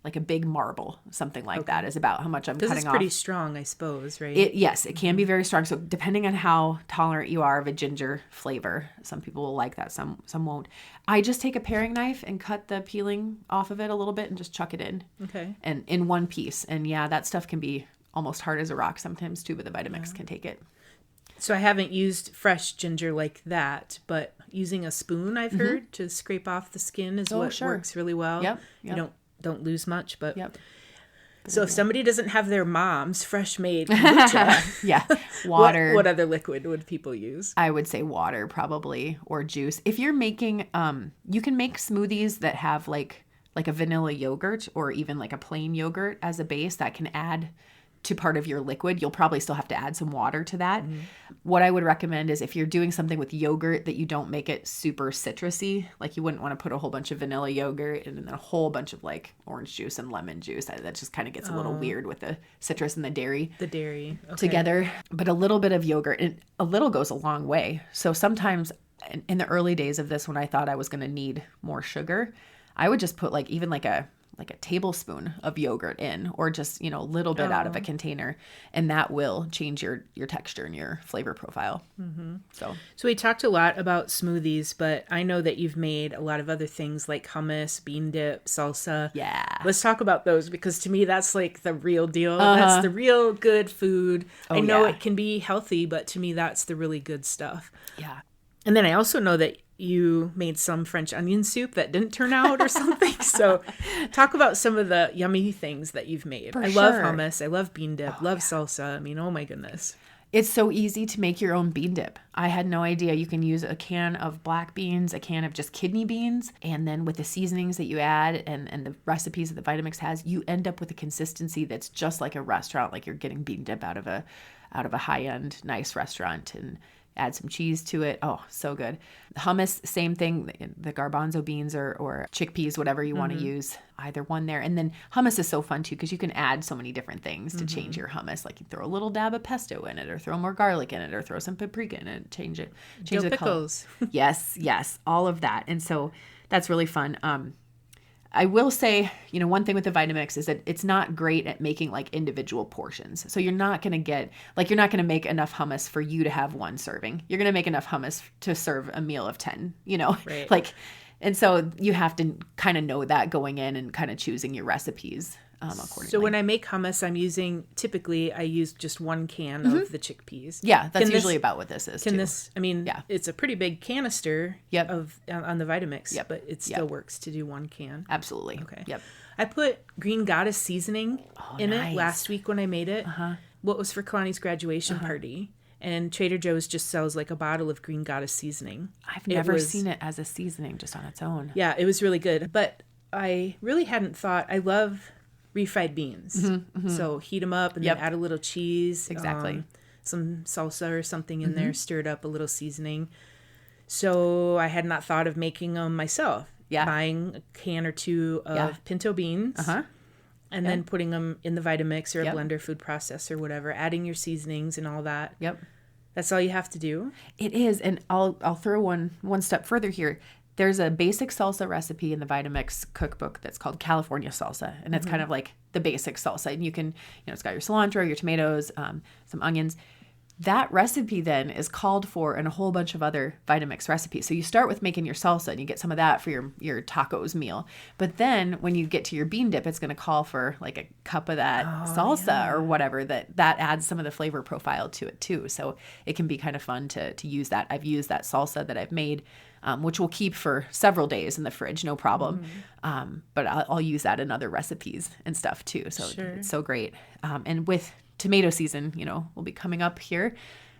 like a big marble, something like that is about how much I'm cutting off. Because it's pretty strong, I suppose, right? Yes, it can be very strong. So depending on how tolerant you are of a ginger flavor, some people will like that, some won't. I just take a paring knife and cut the peeling off of it a little bit and just chuck it in. Okay. And in one piece. And yeah, that stuff can be almost hard as a rock sometimes too, but the Vitamix can take it. So I haven't used fresh ginger like that, but using a spoon, I've heard, to scrape off the skin is what works really well. Yep. You don't lose much, but Yep. So if somebody doesn't have their mom's fresh made kombucha, yeah, water. What other liquid would people use? I would say water probably, or juice. If you're making, you can make smoothies that have like a vanilla yogurt or even like a plain yogurt as a base that can add to part of your liquid. You'll probably still have to add some water to that. Mm-hmm. What I would recommend is if you're doing something with yogurt that you don't make it super citrusy, like you wouldn't want to put a whole bunch of vanilla yogurt and then a whole bunch of like orange juice and lemon juice. That just kind of gets a little weird with the citrus and the dairy. Okay. Together. But a little bit of yogurt, and a little goes a long way. So sometimes in the early days of this, when I thought I was going to need more sugar, I would just put even like a tablespoon of yogurt in, or just, a little bit out of a container, and that will change your texture and your flavor profile. Mm-hmm. So we talked a lot about smoothies, but I know that you've made a lot of other things like hummus, bean dip, salsa. Yeah. Let's talk about those, because to me, that's like the real deal. That's the real good food. I know it can be healthy, but to me, that's the really good stuff. Yeah. And then I also know that you made some French onion soup that didn't turn out or something. So talk about some of the yummy things that you've made. I love hummus. I love bean dip. Love salsa. I mean, oh my goodness. It's so easy to make your own bean dip. I had no idea. You can use a can of black beans, a can of just kidney beans, and then with the seasonings that you add and the recipes that the Vitamix has, you end up with a consistency that's just like a restaurant, like you're getting bean dip out of a high-end, nice restaurant, and add some cheese to it. Oh, so good. Hummus, same thing. The garbanzo beans or chickpeas, whatever you want to use, either one there. And then hummus is so fun too, because you can add so many different things to change your hummus. Like you throw a little dab of pesto in it, or throw more garlic in it, or throw some paprika in it, change Dill the pickles. color. Yes, all of that. And so that's really fun. I will say, one thing with the Vitamix is that it's not great at making like individual portions. So you're not going to make enough hummus for you to have one serving. You're going to make enough hummus to serve a meal of 10, Right. And so you have to kind of know that going in and kind of choosing your recipes accordingly. So when I make hummus, I use just one can of the chickpeas. Yeah, that's usually about what this is. It's a pretty big canister on the Vitamix, but it still works to do one can. Absolutely. Okay. Yep. I put Green Goddess seasoning in it last week when I made it. What was for Kalani's graduation party. And Trader Joe's just sells like a bottle of Green Goddess seasoning. I've never seen it as a seasoning just on its own. Yeah, it was really good. But I really hadn't thought, I love refried beans. So heat them up and then add a little cheese. Exactly. Some salsa or something in there, stirred up a little seasoning. So I had not thought of making them myself. Yeah. Buying a can or two of pinto beans. And then putting them in the Vitamix or a blender, food processor, whatever, adding your seasonings and all that. Yep. That's all you have to do? It is. And I'll throw one step further here. There's a basic salsa recipe in the Vitamix cookbook that's called California salsa. And it's kind of like the basic salsa. And you can, it's got your cilantro, your tomatoes, some onions. That recipe then is called for in a whole bunch of other Vitamix recipes. So you start with making your salsa and you get some of that for your tacos meal. But then when you get to your bean dip, it's going to call for like a cup of that salsa or whatever that adds some of the flavor profile to it too. So it can be kind of fun to use that. I've used that salsa that I've made, which will keep for several days in the fridge, no problem. But I'll use that in other recipes and stuff too. So it's so great. And with tomato season, will be coming up here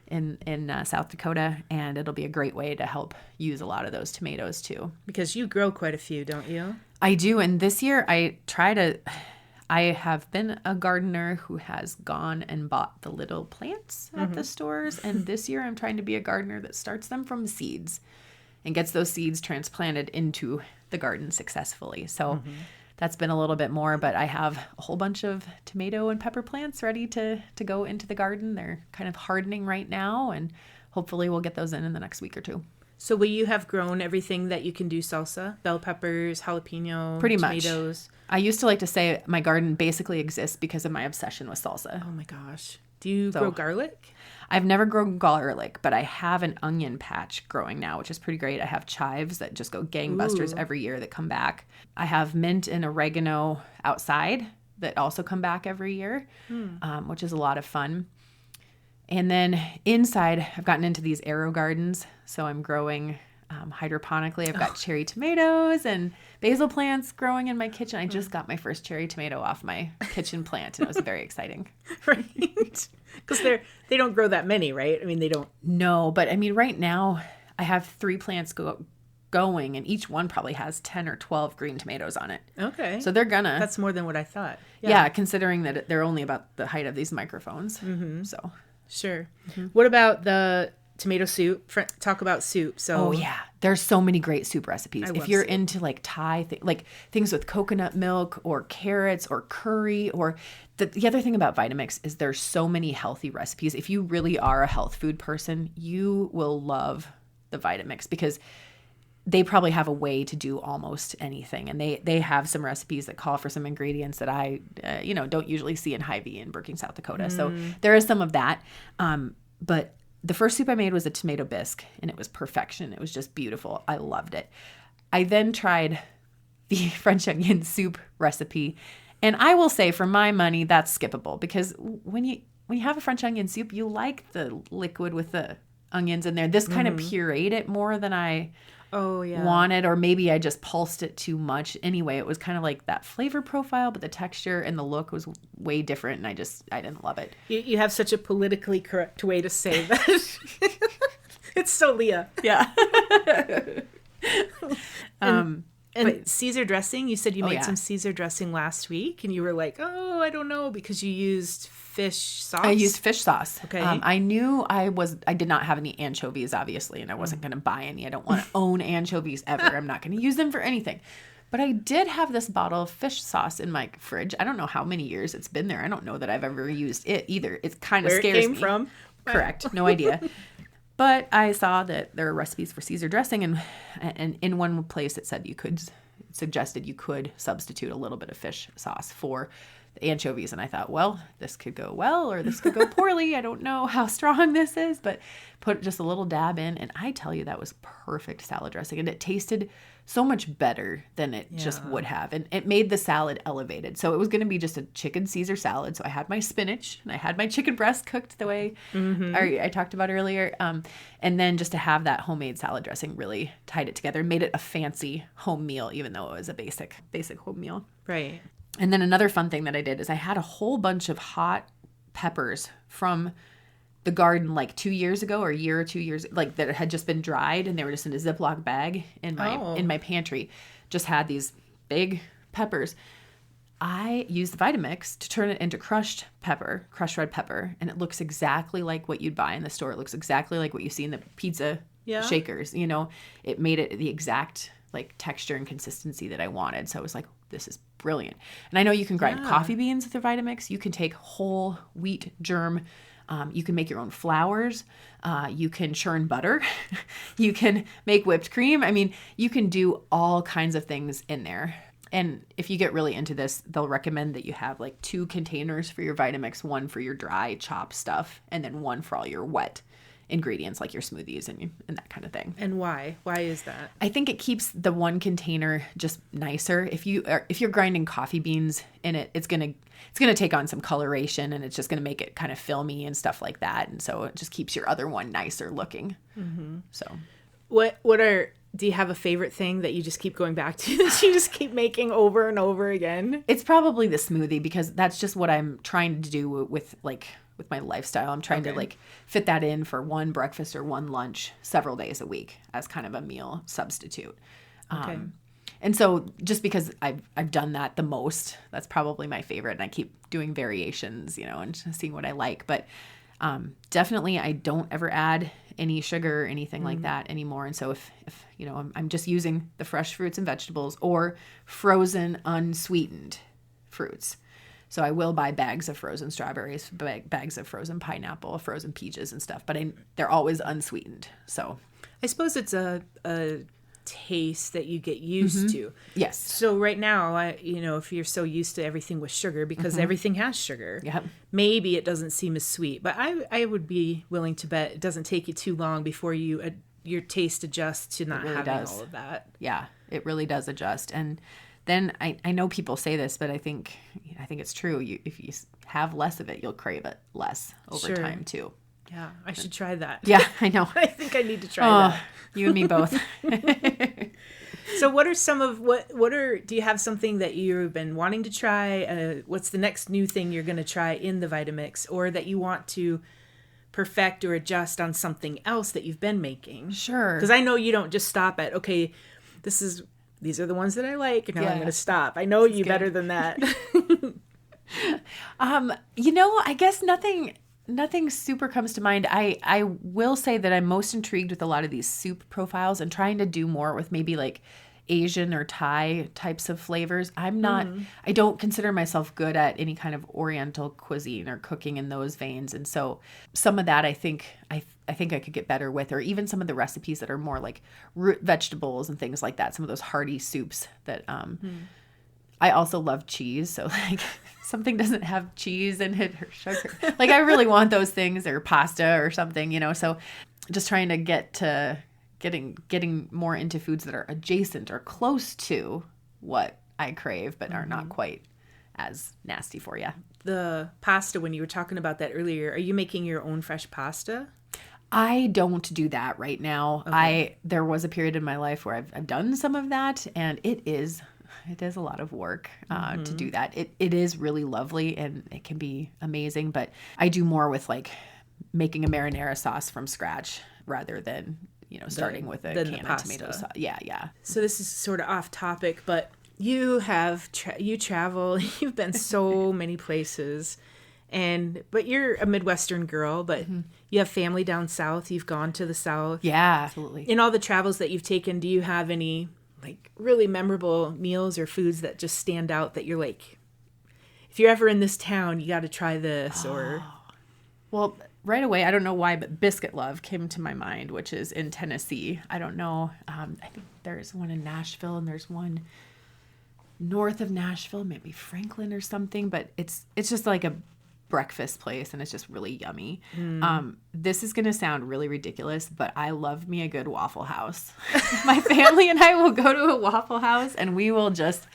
in South Dakota, and it'll be a great way to help use a lot of those tomatoes too. Because you grow quite a few, don't you? I do, and this year I have been a gardener who has gone and bought the little plants at the stores, and this year I'm trying to be a gardener that starts them from seeds. and gets those seeds transplanted into the garden successfully. So that's been a little bit more, but I have a whole bunch of tomato and pepper plants ready to go into the garden. They're kind of hardening right now, and hopefully we'll get those in the next week or two. So will you have grown everything that you can do salsa? Bell peppers, jalapeno, Pretty much. tomatoes? I used to like to say my garden basically exists because of my obsession with salsa. Oh my gosh. Do you grow garlic? I've never grown garlic, but I have an onion patch growing now, which is pretty great. I have chives that just go gangbusters every year that come back. I have mint and oregano outside that also come back every year, which is a lot of fun. And then inside, I've gotten into these arrow gardens. So I'm growing hydroponically. I've got cherry tomatoes and basil plants growing in my kitchen. I just got my first cherry tomato off my kitchen plant, and it was very exciting. Right. Because they don't grow that many, right? I mean, they don't. No, but I mean, right now I have 3 plants going, and each one probably has 10 or 12 green tomatoes on it. Okay. So they're gonna. That's more than what I thought. Yeah, considering that they're only about the height of these microphones. Mm-hmm. So. Sure. Mm-hmm. What about the tomato soup? Talk about soup. So. Oh yeah, there's so many great soup recipes. If you're into like Thai, like things with coconut milk or carrots or curry, or the other thing about Vitamix is there's so many healthy recipes. If you really are a health food person, you will love the Vitamix because they probably have a way to do almost anything. And they have some recipes that call for some ingredients that I, don't usually see in Hy-Vee in Brookings, South Dakota. So there is some of that. But the first soup I made was a tomato bisque, and it was perfection. It was just beautiful. I loved it. I then tried the French onion soup recipe. And I will say, for my money, that's skippable because when you have a French onion soup, you like the liquid with the onions in there. This kind of pureed it more than I wanted, or maybe I just pulsed it too much. Anyway, it was kind of like that flavor profile, but the texture and the look was way different, and I didn't love it. You have such a politically correct way to say that. It's so Leah. Yeah. And Caesar dressing, you said you made some Caesar dressing last week, and you were like, oh, I don't know, because you used fish sauce? I used fish sauce. Okay. I knew I did not have any anchovies, obviously, and I wasn't going to buy any. I don't want to own anchovies ever. I'm not going to use them for anything. But I did have this bottle of fish sauce in my fridge. I don't know how many years it's been there. I don't know that I've ever used it either. It kind of scares me. Where it came from? Correct. No idea. But I saw that there are recipes for Caesar dressing, and in one place it said suggested you could substitute a little bit of fish sauce for the anchovies. And I thought, well, this could go well or this could go poorly. I don't know how strong this is, but put just a little dab in. And I tell you, that was perfect salad dressing. And it tasted so much better than it just would have. And it made the salad elevated. So it was going to be just a chicken Caesar salad. So I had my spinach and I had my chicken breast cooked the way I talked about earlier. And then just to have that homemade salad dressing really tied it together and made it a fancy home meal, even though it was a basic home meal. Right. And then another fun thing that I did is I had a whole bunch of hot peppers from the garden like 2 years ago, or a year or 2 years, like that had just been dried, and they were just in a Ziploc bag in my pantry. Just had these big peppers. I used the Vitamix to turn it into crushed red pepper, and it looks exactly like what you'd buy in the store. It looks exactly like what you see in the pizza shakers. It made it the exact like texture and consistency that I wanted. So I was like, this is brilliant. And I know you can grind coffee beans with the Vitamix. You can take whole wheat germ. You can make your own flours. You can churn butter. You can make whipped cream. I mean, you can do all kinds of things in there. And if you get really into this, they'll recommend that you have like 2 containers for your Vitamix, one for your dry chopped stuff, and then one for all your wet ingredients like your smoothies and that kind of thing. And why? Why is that? I think it keeps the one container just nicer. If you're grinding coffee beans in it, it's gonna take on some coloration, and it's just gonna make it kind of filmy and stuff like that. And so it just keeps your other one nicer looking. Mm-hmm. So, do you have a favorite thing that you just keep going back to, that you just keep making over and over again? It's probably the smoothie, because that's just what I'm trying to do with my lifestyle. I'm trying to like fit that in for one breakfast or one lunch several days a week as kind of a meal substitute. Okay. And so just because I've done that the most, that's probably my favorite. And I keep doing variations, and seeing what I like. But definitely I don't ever add any sugar or anything like that anymore. And so if I'm just using the fresh fruits and vegetables or frozen unsweetened fruits. So I will buy bags of frozen strawberries, bags of frozen pineapple, frozen peaches and stuff, but they're always unsweetened. So I suppose it's a taste that you get used to. Yes. So right now, if you're so used to everything with sugar, because everything has sugar, maybe it doesn't seem as sweet. But I would be willing to bet it doesn't take you too long before your taste adjusts to not having all of that. Yeah, it really does adjust. And then I know people say this, but I think it's true. If you have less of it, you'll crave it less over time too. Yeah, I should try that. Yeah, I know. I think I need to try that. You and me both. So what are some of do you have something that you've been wanting to try? What's the next new thing you're going to try in the Vitamix, or that you want to perfect or adjust on something else that you've been making? Sure. Because I know you don't just stop at, okay, these are the ones that I like, and now I'm going to stop. I know you better than that. I guess nothing super comes to mind. I will say that I'm most intrigued with a lot of these soup profiles and trying to do more with maybe like Asian or Thai types of flavors. I don't consider myself good at any kind of Oriental cuisine or cooking in those veins. And so some of that I think I could get better with, or even some of the recipes that are more like root vegetables and things like that. Some of those hearty soups that, I also love cheese. So like something doesn't have cheese in it or sugar. Like I really want those things, or pasta or something, so just trying to get to getting more into foods that are adjacent or close to what I crave, but are not quite as nasty for you. The pasta, when you were talking about that earlier, are you making your own fresh pasta? I don't do that right now. Okay. There was a period in my life where I've done some of that, and it is a lot of work to do that. It is really lovely and it can be amazing, but I do more with like making a marinara sauce from scratch rather than starting with a can of tomato sauce. Yeah. So this is sort of off topic, but you have you travel. You've been so many places, but you're a Midwestern girl. But you have family down south. You've gone to the south. Yeah, absolutely. In all the travels that you've taken, do you have any like really memorable meals or foods that just stand out that you're like, if you're ever in this town, you got to try this? Or well, right away, I don't know why, but Biscuit Love came to my mind, which is in Tennessee. I don't know. I think there's one in Nashville and there's one north of Nashville, maybe Franklin or something, but it's just like a breakfast place and it's just really yummy. This is going to sound really ridiculous, but I love me a good Waffle House. My family and I will go to a Waffle House and we will just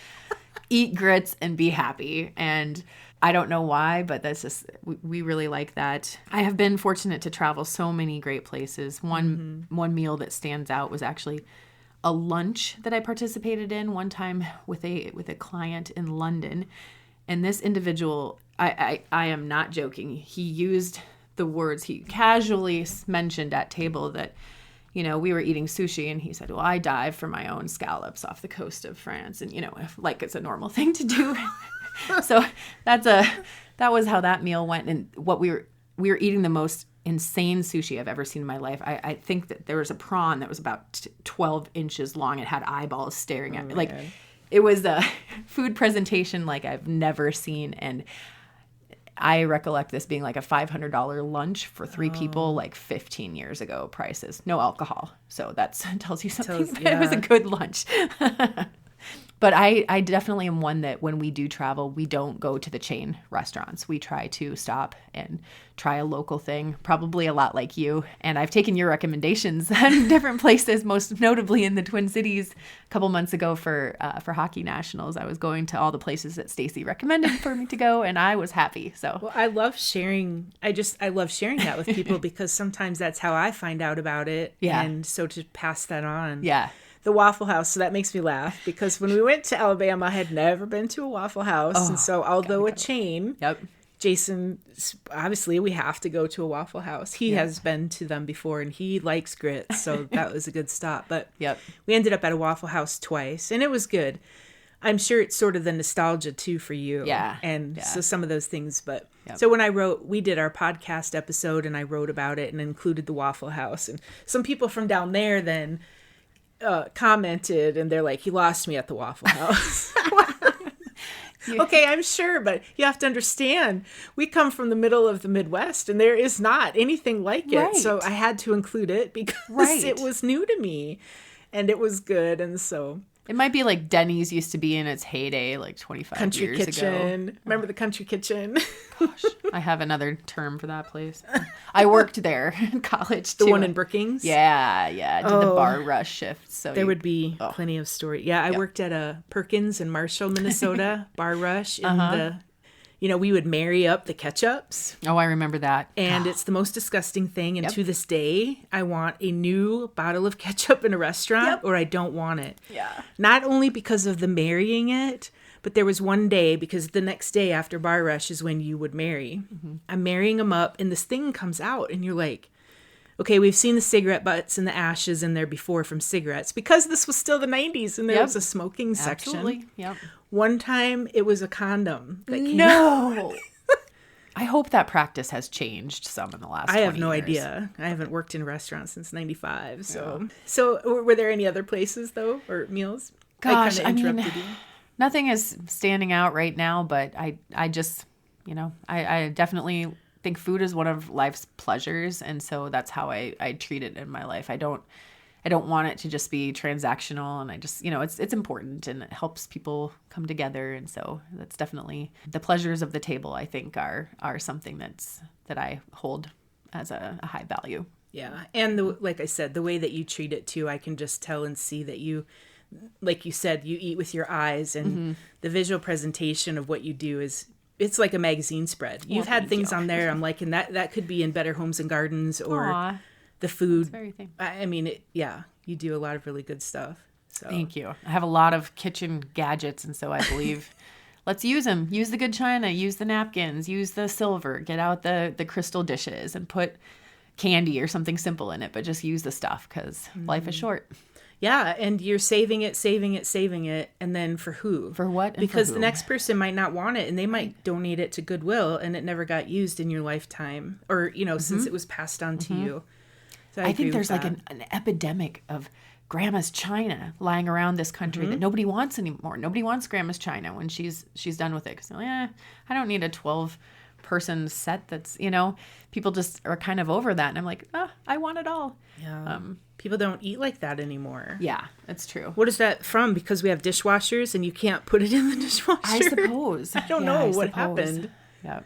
eat grits and be happy. And I don't know why, but that's just, we really like that. I have been fortunate to travel so many great places. One meal that stands out was actually a lunch that I participated in one time with a client in London. And this individual, I am not joking. He used the words, he casually mentioned at table that, we were eating sushi and he said, well, I dive for my own scallops off the coast of France. And, like it's a normal thing to do. So that was how that meal went. And what we were eating the most insane sushi I've ever seen in my life. I think that there was a prawn that was about 12 inches long. It had eyeballs staring at me. Like, it was a food presentation like I've never seen. And I recollect this being like a $500 lunch for 3 people, like 15 years ago prices. No alcohol. So that tells you something. It was a good lunch. But I definitely am one that when we do travel, we don't go to the chain restaurants. We try to stop and try a local thing, probably a lot like you. And I've taken your recommendations in different places, most notably in the Twin Cities a couple months ago for hockey nationals. I was going to all the places that Stacy recommended for me to go, and I was happy. So well, I love sharing. I love sharing that with people because sometimes that's how I find out about it. Yeah. And so to pass that on. Yeah. The Waffle House, so that makes me laugh because when we went to Alabama, I had never been to a Waffle House. And so although a chain, Jason, obviously we have to go to a Waffle House. He has been to them before and he likes grits, so that was a good stop. But we ended up at a Waffle House twice and it was good. I'm sure it's sort of the nostalgia too for you. Yeah. And so some of those things, but Yep. so when we did our podcast episode and I wrote about it and included the Waffle House, and some people from down there then commented and they're like, you lost me at the Waffle House. Okay, I'm sure, but you have to understand, we come from the middle of the Midwest and there is not anything like it. Right. So I had to include it because it was new to me and it was good. And so It might be like Denny's used to be in its heyday like 25 Country years Kitchen. ago. Remember the Country Kitchen? Gosh, I have another term for that place. I worked there in college too. The one in Brookings? Yeah. I did the bar rush shift. So There would be plenty of story. Yeah, I worked at a Perkins in Marshall, Minnesota, bar rush in the, we would marry up the ketchups. Oh, I remember that. And it's the most disgusting thing. And to this day, I want a new bottle of ketchup in a restaurant or I don't want it. Yeah. Not only because of the marrying it, but there was one day, because the next day after bar rush is when you would marry. Mm-hmm. I'm marrying them up and this thing comes out and you're like, okay, we've seen the cigarette butts and the ashes in there before from cigarettes because this was still the 90s and there was a smoking section. Absolutely. Yep. One time it was a condom that came out. I hope that practice has changed some in the last 20 I have no years. idea. I haven't worked in restaurants since 95. So were there any other places though, or meals? Gosh, I kinda interrupted you. Nothing is standing out right now, but I just, I definitely think food is one of life's pleasures. And so that's how I treat it in my life. I don't want it to just be transactional, and I just, it's important and it helps people come together. And so that's definitely the pleasures of the table, I think are something that I hold as a high value. Yeah. And like I said, the way that you treat it too, I can just tell and see that you, like you said, you eat with your eyes, and the visual presentation of what you do it's like a magazine spread. You've had things on there. I'm like, and that could be in Better Homes and Gardens or the food. Very thing. I mean, you do a lot of really good stuff. So. Thank you. I have a lot of kitchen gadgets, and so I believe let's use them. Use the good china, use the napkins, use the silver, get out the crystal dishes and put candy or something simple in it, but just use the stuff because life is short. Yeah, and you're saving it, and then for who? For what? And because for the next person might not want it, and they might donate it to Goodwill, and it never got used in your lifetime, or since it was passed on to you. So I think there's like an epidemic of grandma's china lying around this country that nobody wants anymore. Nobody wants grandma's china when she's done with it. Because I don't need a 12-person set. That's people just are kind of over that, and I'm like, I want it all. Yeah. People don't eat like that anymore. Yeah, that's true. What is that from? Because we have dishwashers and you can't put it in the dishwasher? I suppose. I don't know what happened. Yeah.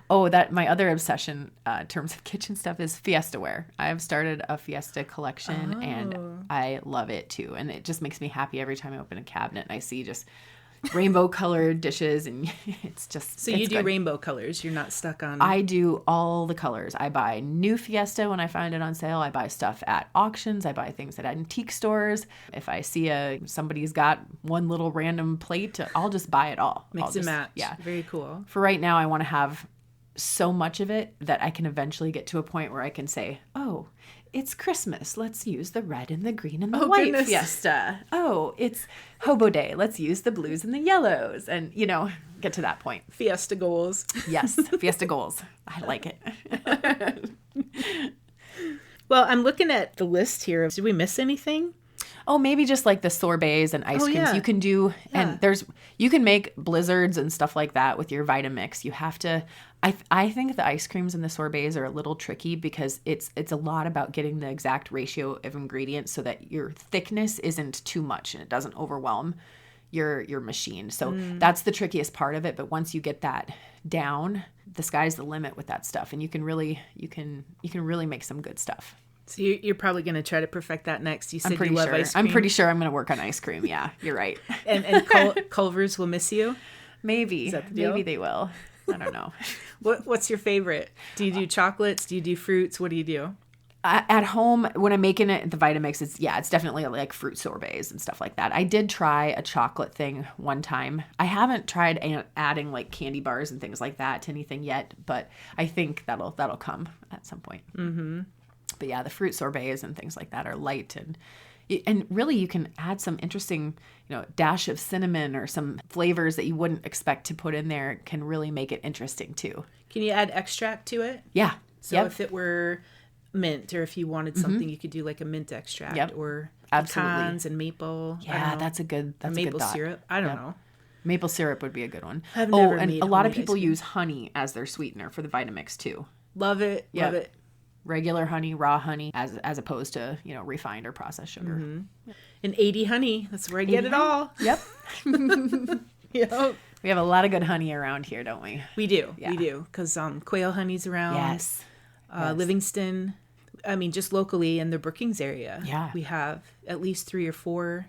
Oh, that my other obsession in terms of kitchen stuff is Fiesta ware. I've started a Fiesta collection and I love it too. And it just makes me happy every time I open a cabinet and I see just rainbow colored dishes, and it's just so you do good. Rainbow colors. You're not stuck on. I do all the colors. I buy new Fiesta when I find it on sale. I buy stuff at auctions. I buy things at antique stores. If I see somebody's got one little random plate, I'll just buy it all. Mix and match. Yeah, very cool. For right now, I want to have so much of it that I can eventually get to a point where I can say, oh, it's Christmas. Let's use the red and the green and the white Fiesta. Oh, it's Hobo Day. Let's use the blues and the yellows. And, get to that point. Fiesta goals. Yes, Fiesta goals. I like it. Well, I'm looking at the list here. Did we miss anything? Oh, maybe just like the sorbets and ice creams you can do. Yeah. And you can make blizzards and stuff like that with your Vitamix. You have to, I think the ice creams and the sorbets are a little tricky because it's a lot about getting the exact ratio of ingredients so that your thickness isn't too much and it doesn't overwhelm your machine. So that's the trickiest part of it. But once you get that down, the sky's the limit with that stuff. And you can really make some good stuff. So you're probably going to try to perfect that next. You said you love ice cream. I'm pretty sure I'm going to work on ice cream. Yeah, you're right. and Culver's will miss you? Maybe. Is that the deal? Maybe they will. I don't know. What's your favorite? Do you do chocolates? Do you do fruits? What do you do? At home, when I'm making it, the Vitamix, it's definitely like fruit sorbets and stuff like that. I did try a chocolate thing one time. I haven't tried adding like candy bars and things like that to anything yet, but I think that'll come at some point. Mm-hmm. But yeah, the fruit sorbets and things like that are light and And really, you can add some interesting, dash of cinnamon or some flavors that you wouldn't expect to put in there. It can really make it interesting too. Can you add extract to it? Yeah. So if it were mint, or if you wanted something, you could do like a mint extract or pecans and maple. Yeah, that's a good maple thought. Syrup. I don't know. Maple syrup would be a good one. I've never and made a lot of homemade people ice cream. use honey as their sweetener for the Vitamix too. Love it. Yep. Love it. Regular honey, raw honey, as opposed to, refined or processed sugar. And 80 honey. That's where I get it all. Yep. Yep. We have a lot of good honey around here, don't we? We do. Yeah. We do. Because quail honey's around. Yes. Livingston. I mean, just locally in the Brookings area. Yeah. We have at least 3 or 4.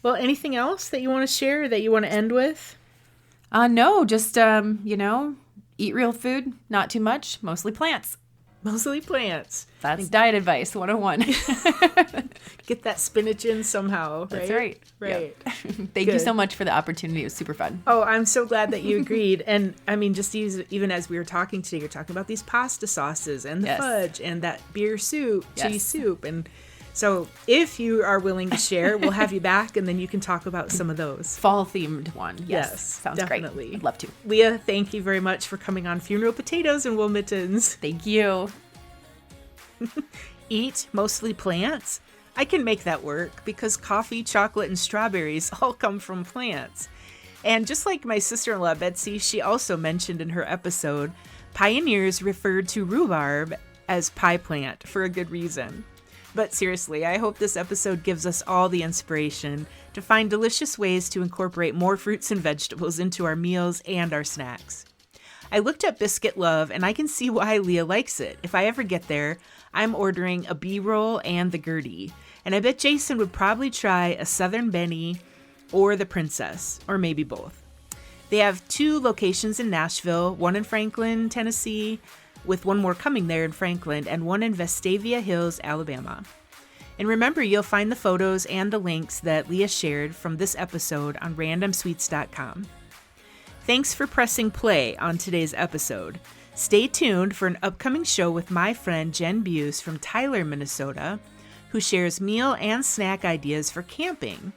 Well, anything else that you want to share, that you want to end with? No, just, eat real food, not too much, mostly plants. Mostly plants. That's diet advice 101. Get that spinach in somehow. That's right. Right. Yep. Thank you so much for the opportunity. It was super fun. Oh, I'm so glad that you agreed. And I mean, just even as we were talking today, you're talking about these pasta sauces and the fudge and that beer soup, cheese soup. And so if you are willing to share, we'll have you back and then you can talk about some of those. Fall themed one. Yes. Sounds definitely. great. I'd love to. Leah, thank you very much for coming on Funeral Potatoes and Wool Mittens. Thank you. Eat mostly plants? I can make that work because coffee, chocolate, and strawberries all come from plants. And just like my sister-in-law Betsy, she also mentioned in her episode, pioneers referred to rhubarb as pie plant for a good reason. But seriously, I hope this episode gives us all the inspiration to find delicious ways to incorporate more fruits and vegetables into our meals and our snacks. I looked up biscuit love, and I can see why Leah likes it. If I ever get there, I'm ordering a B-roll and the Gertie. And I bet Jason would probably try a Southern Benny or the Princess, or maybe both. They have 2 locations in Nashville, one in Franklin, Tennessee, with one more coming there in Franklin, and one in Vestavia Hills, Alabama. And remember, you'll find the photos and the links that Leah shared from this episode on randomsweets.com. Thanks for pressing play on today's episode. Stay tuned for an upcoming show with my friend Jen Buse from Tyler, Minnesota, who shares meal and snack ideas for camping.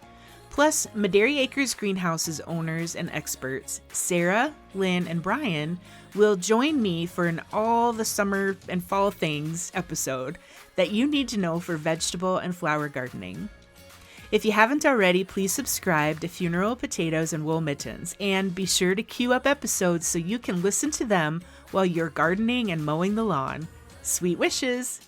Plus, Madary Acres Greenhouse's owners and experts, Sarah, Lynn, and Brian, will join me for an all the summer and fall things episode that you need to know for vegetable and flower gardening. If you haven't already, please subscribe to Funeral Potatoes and Wool Mittens, and be sure to queue up episodes so you can listen to them while you're gardening and mowing the lawn. Sweet wishes!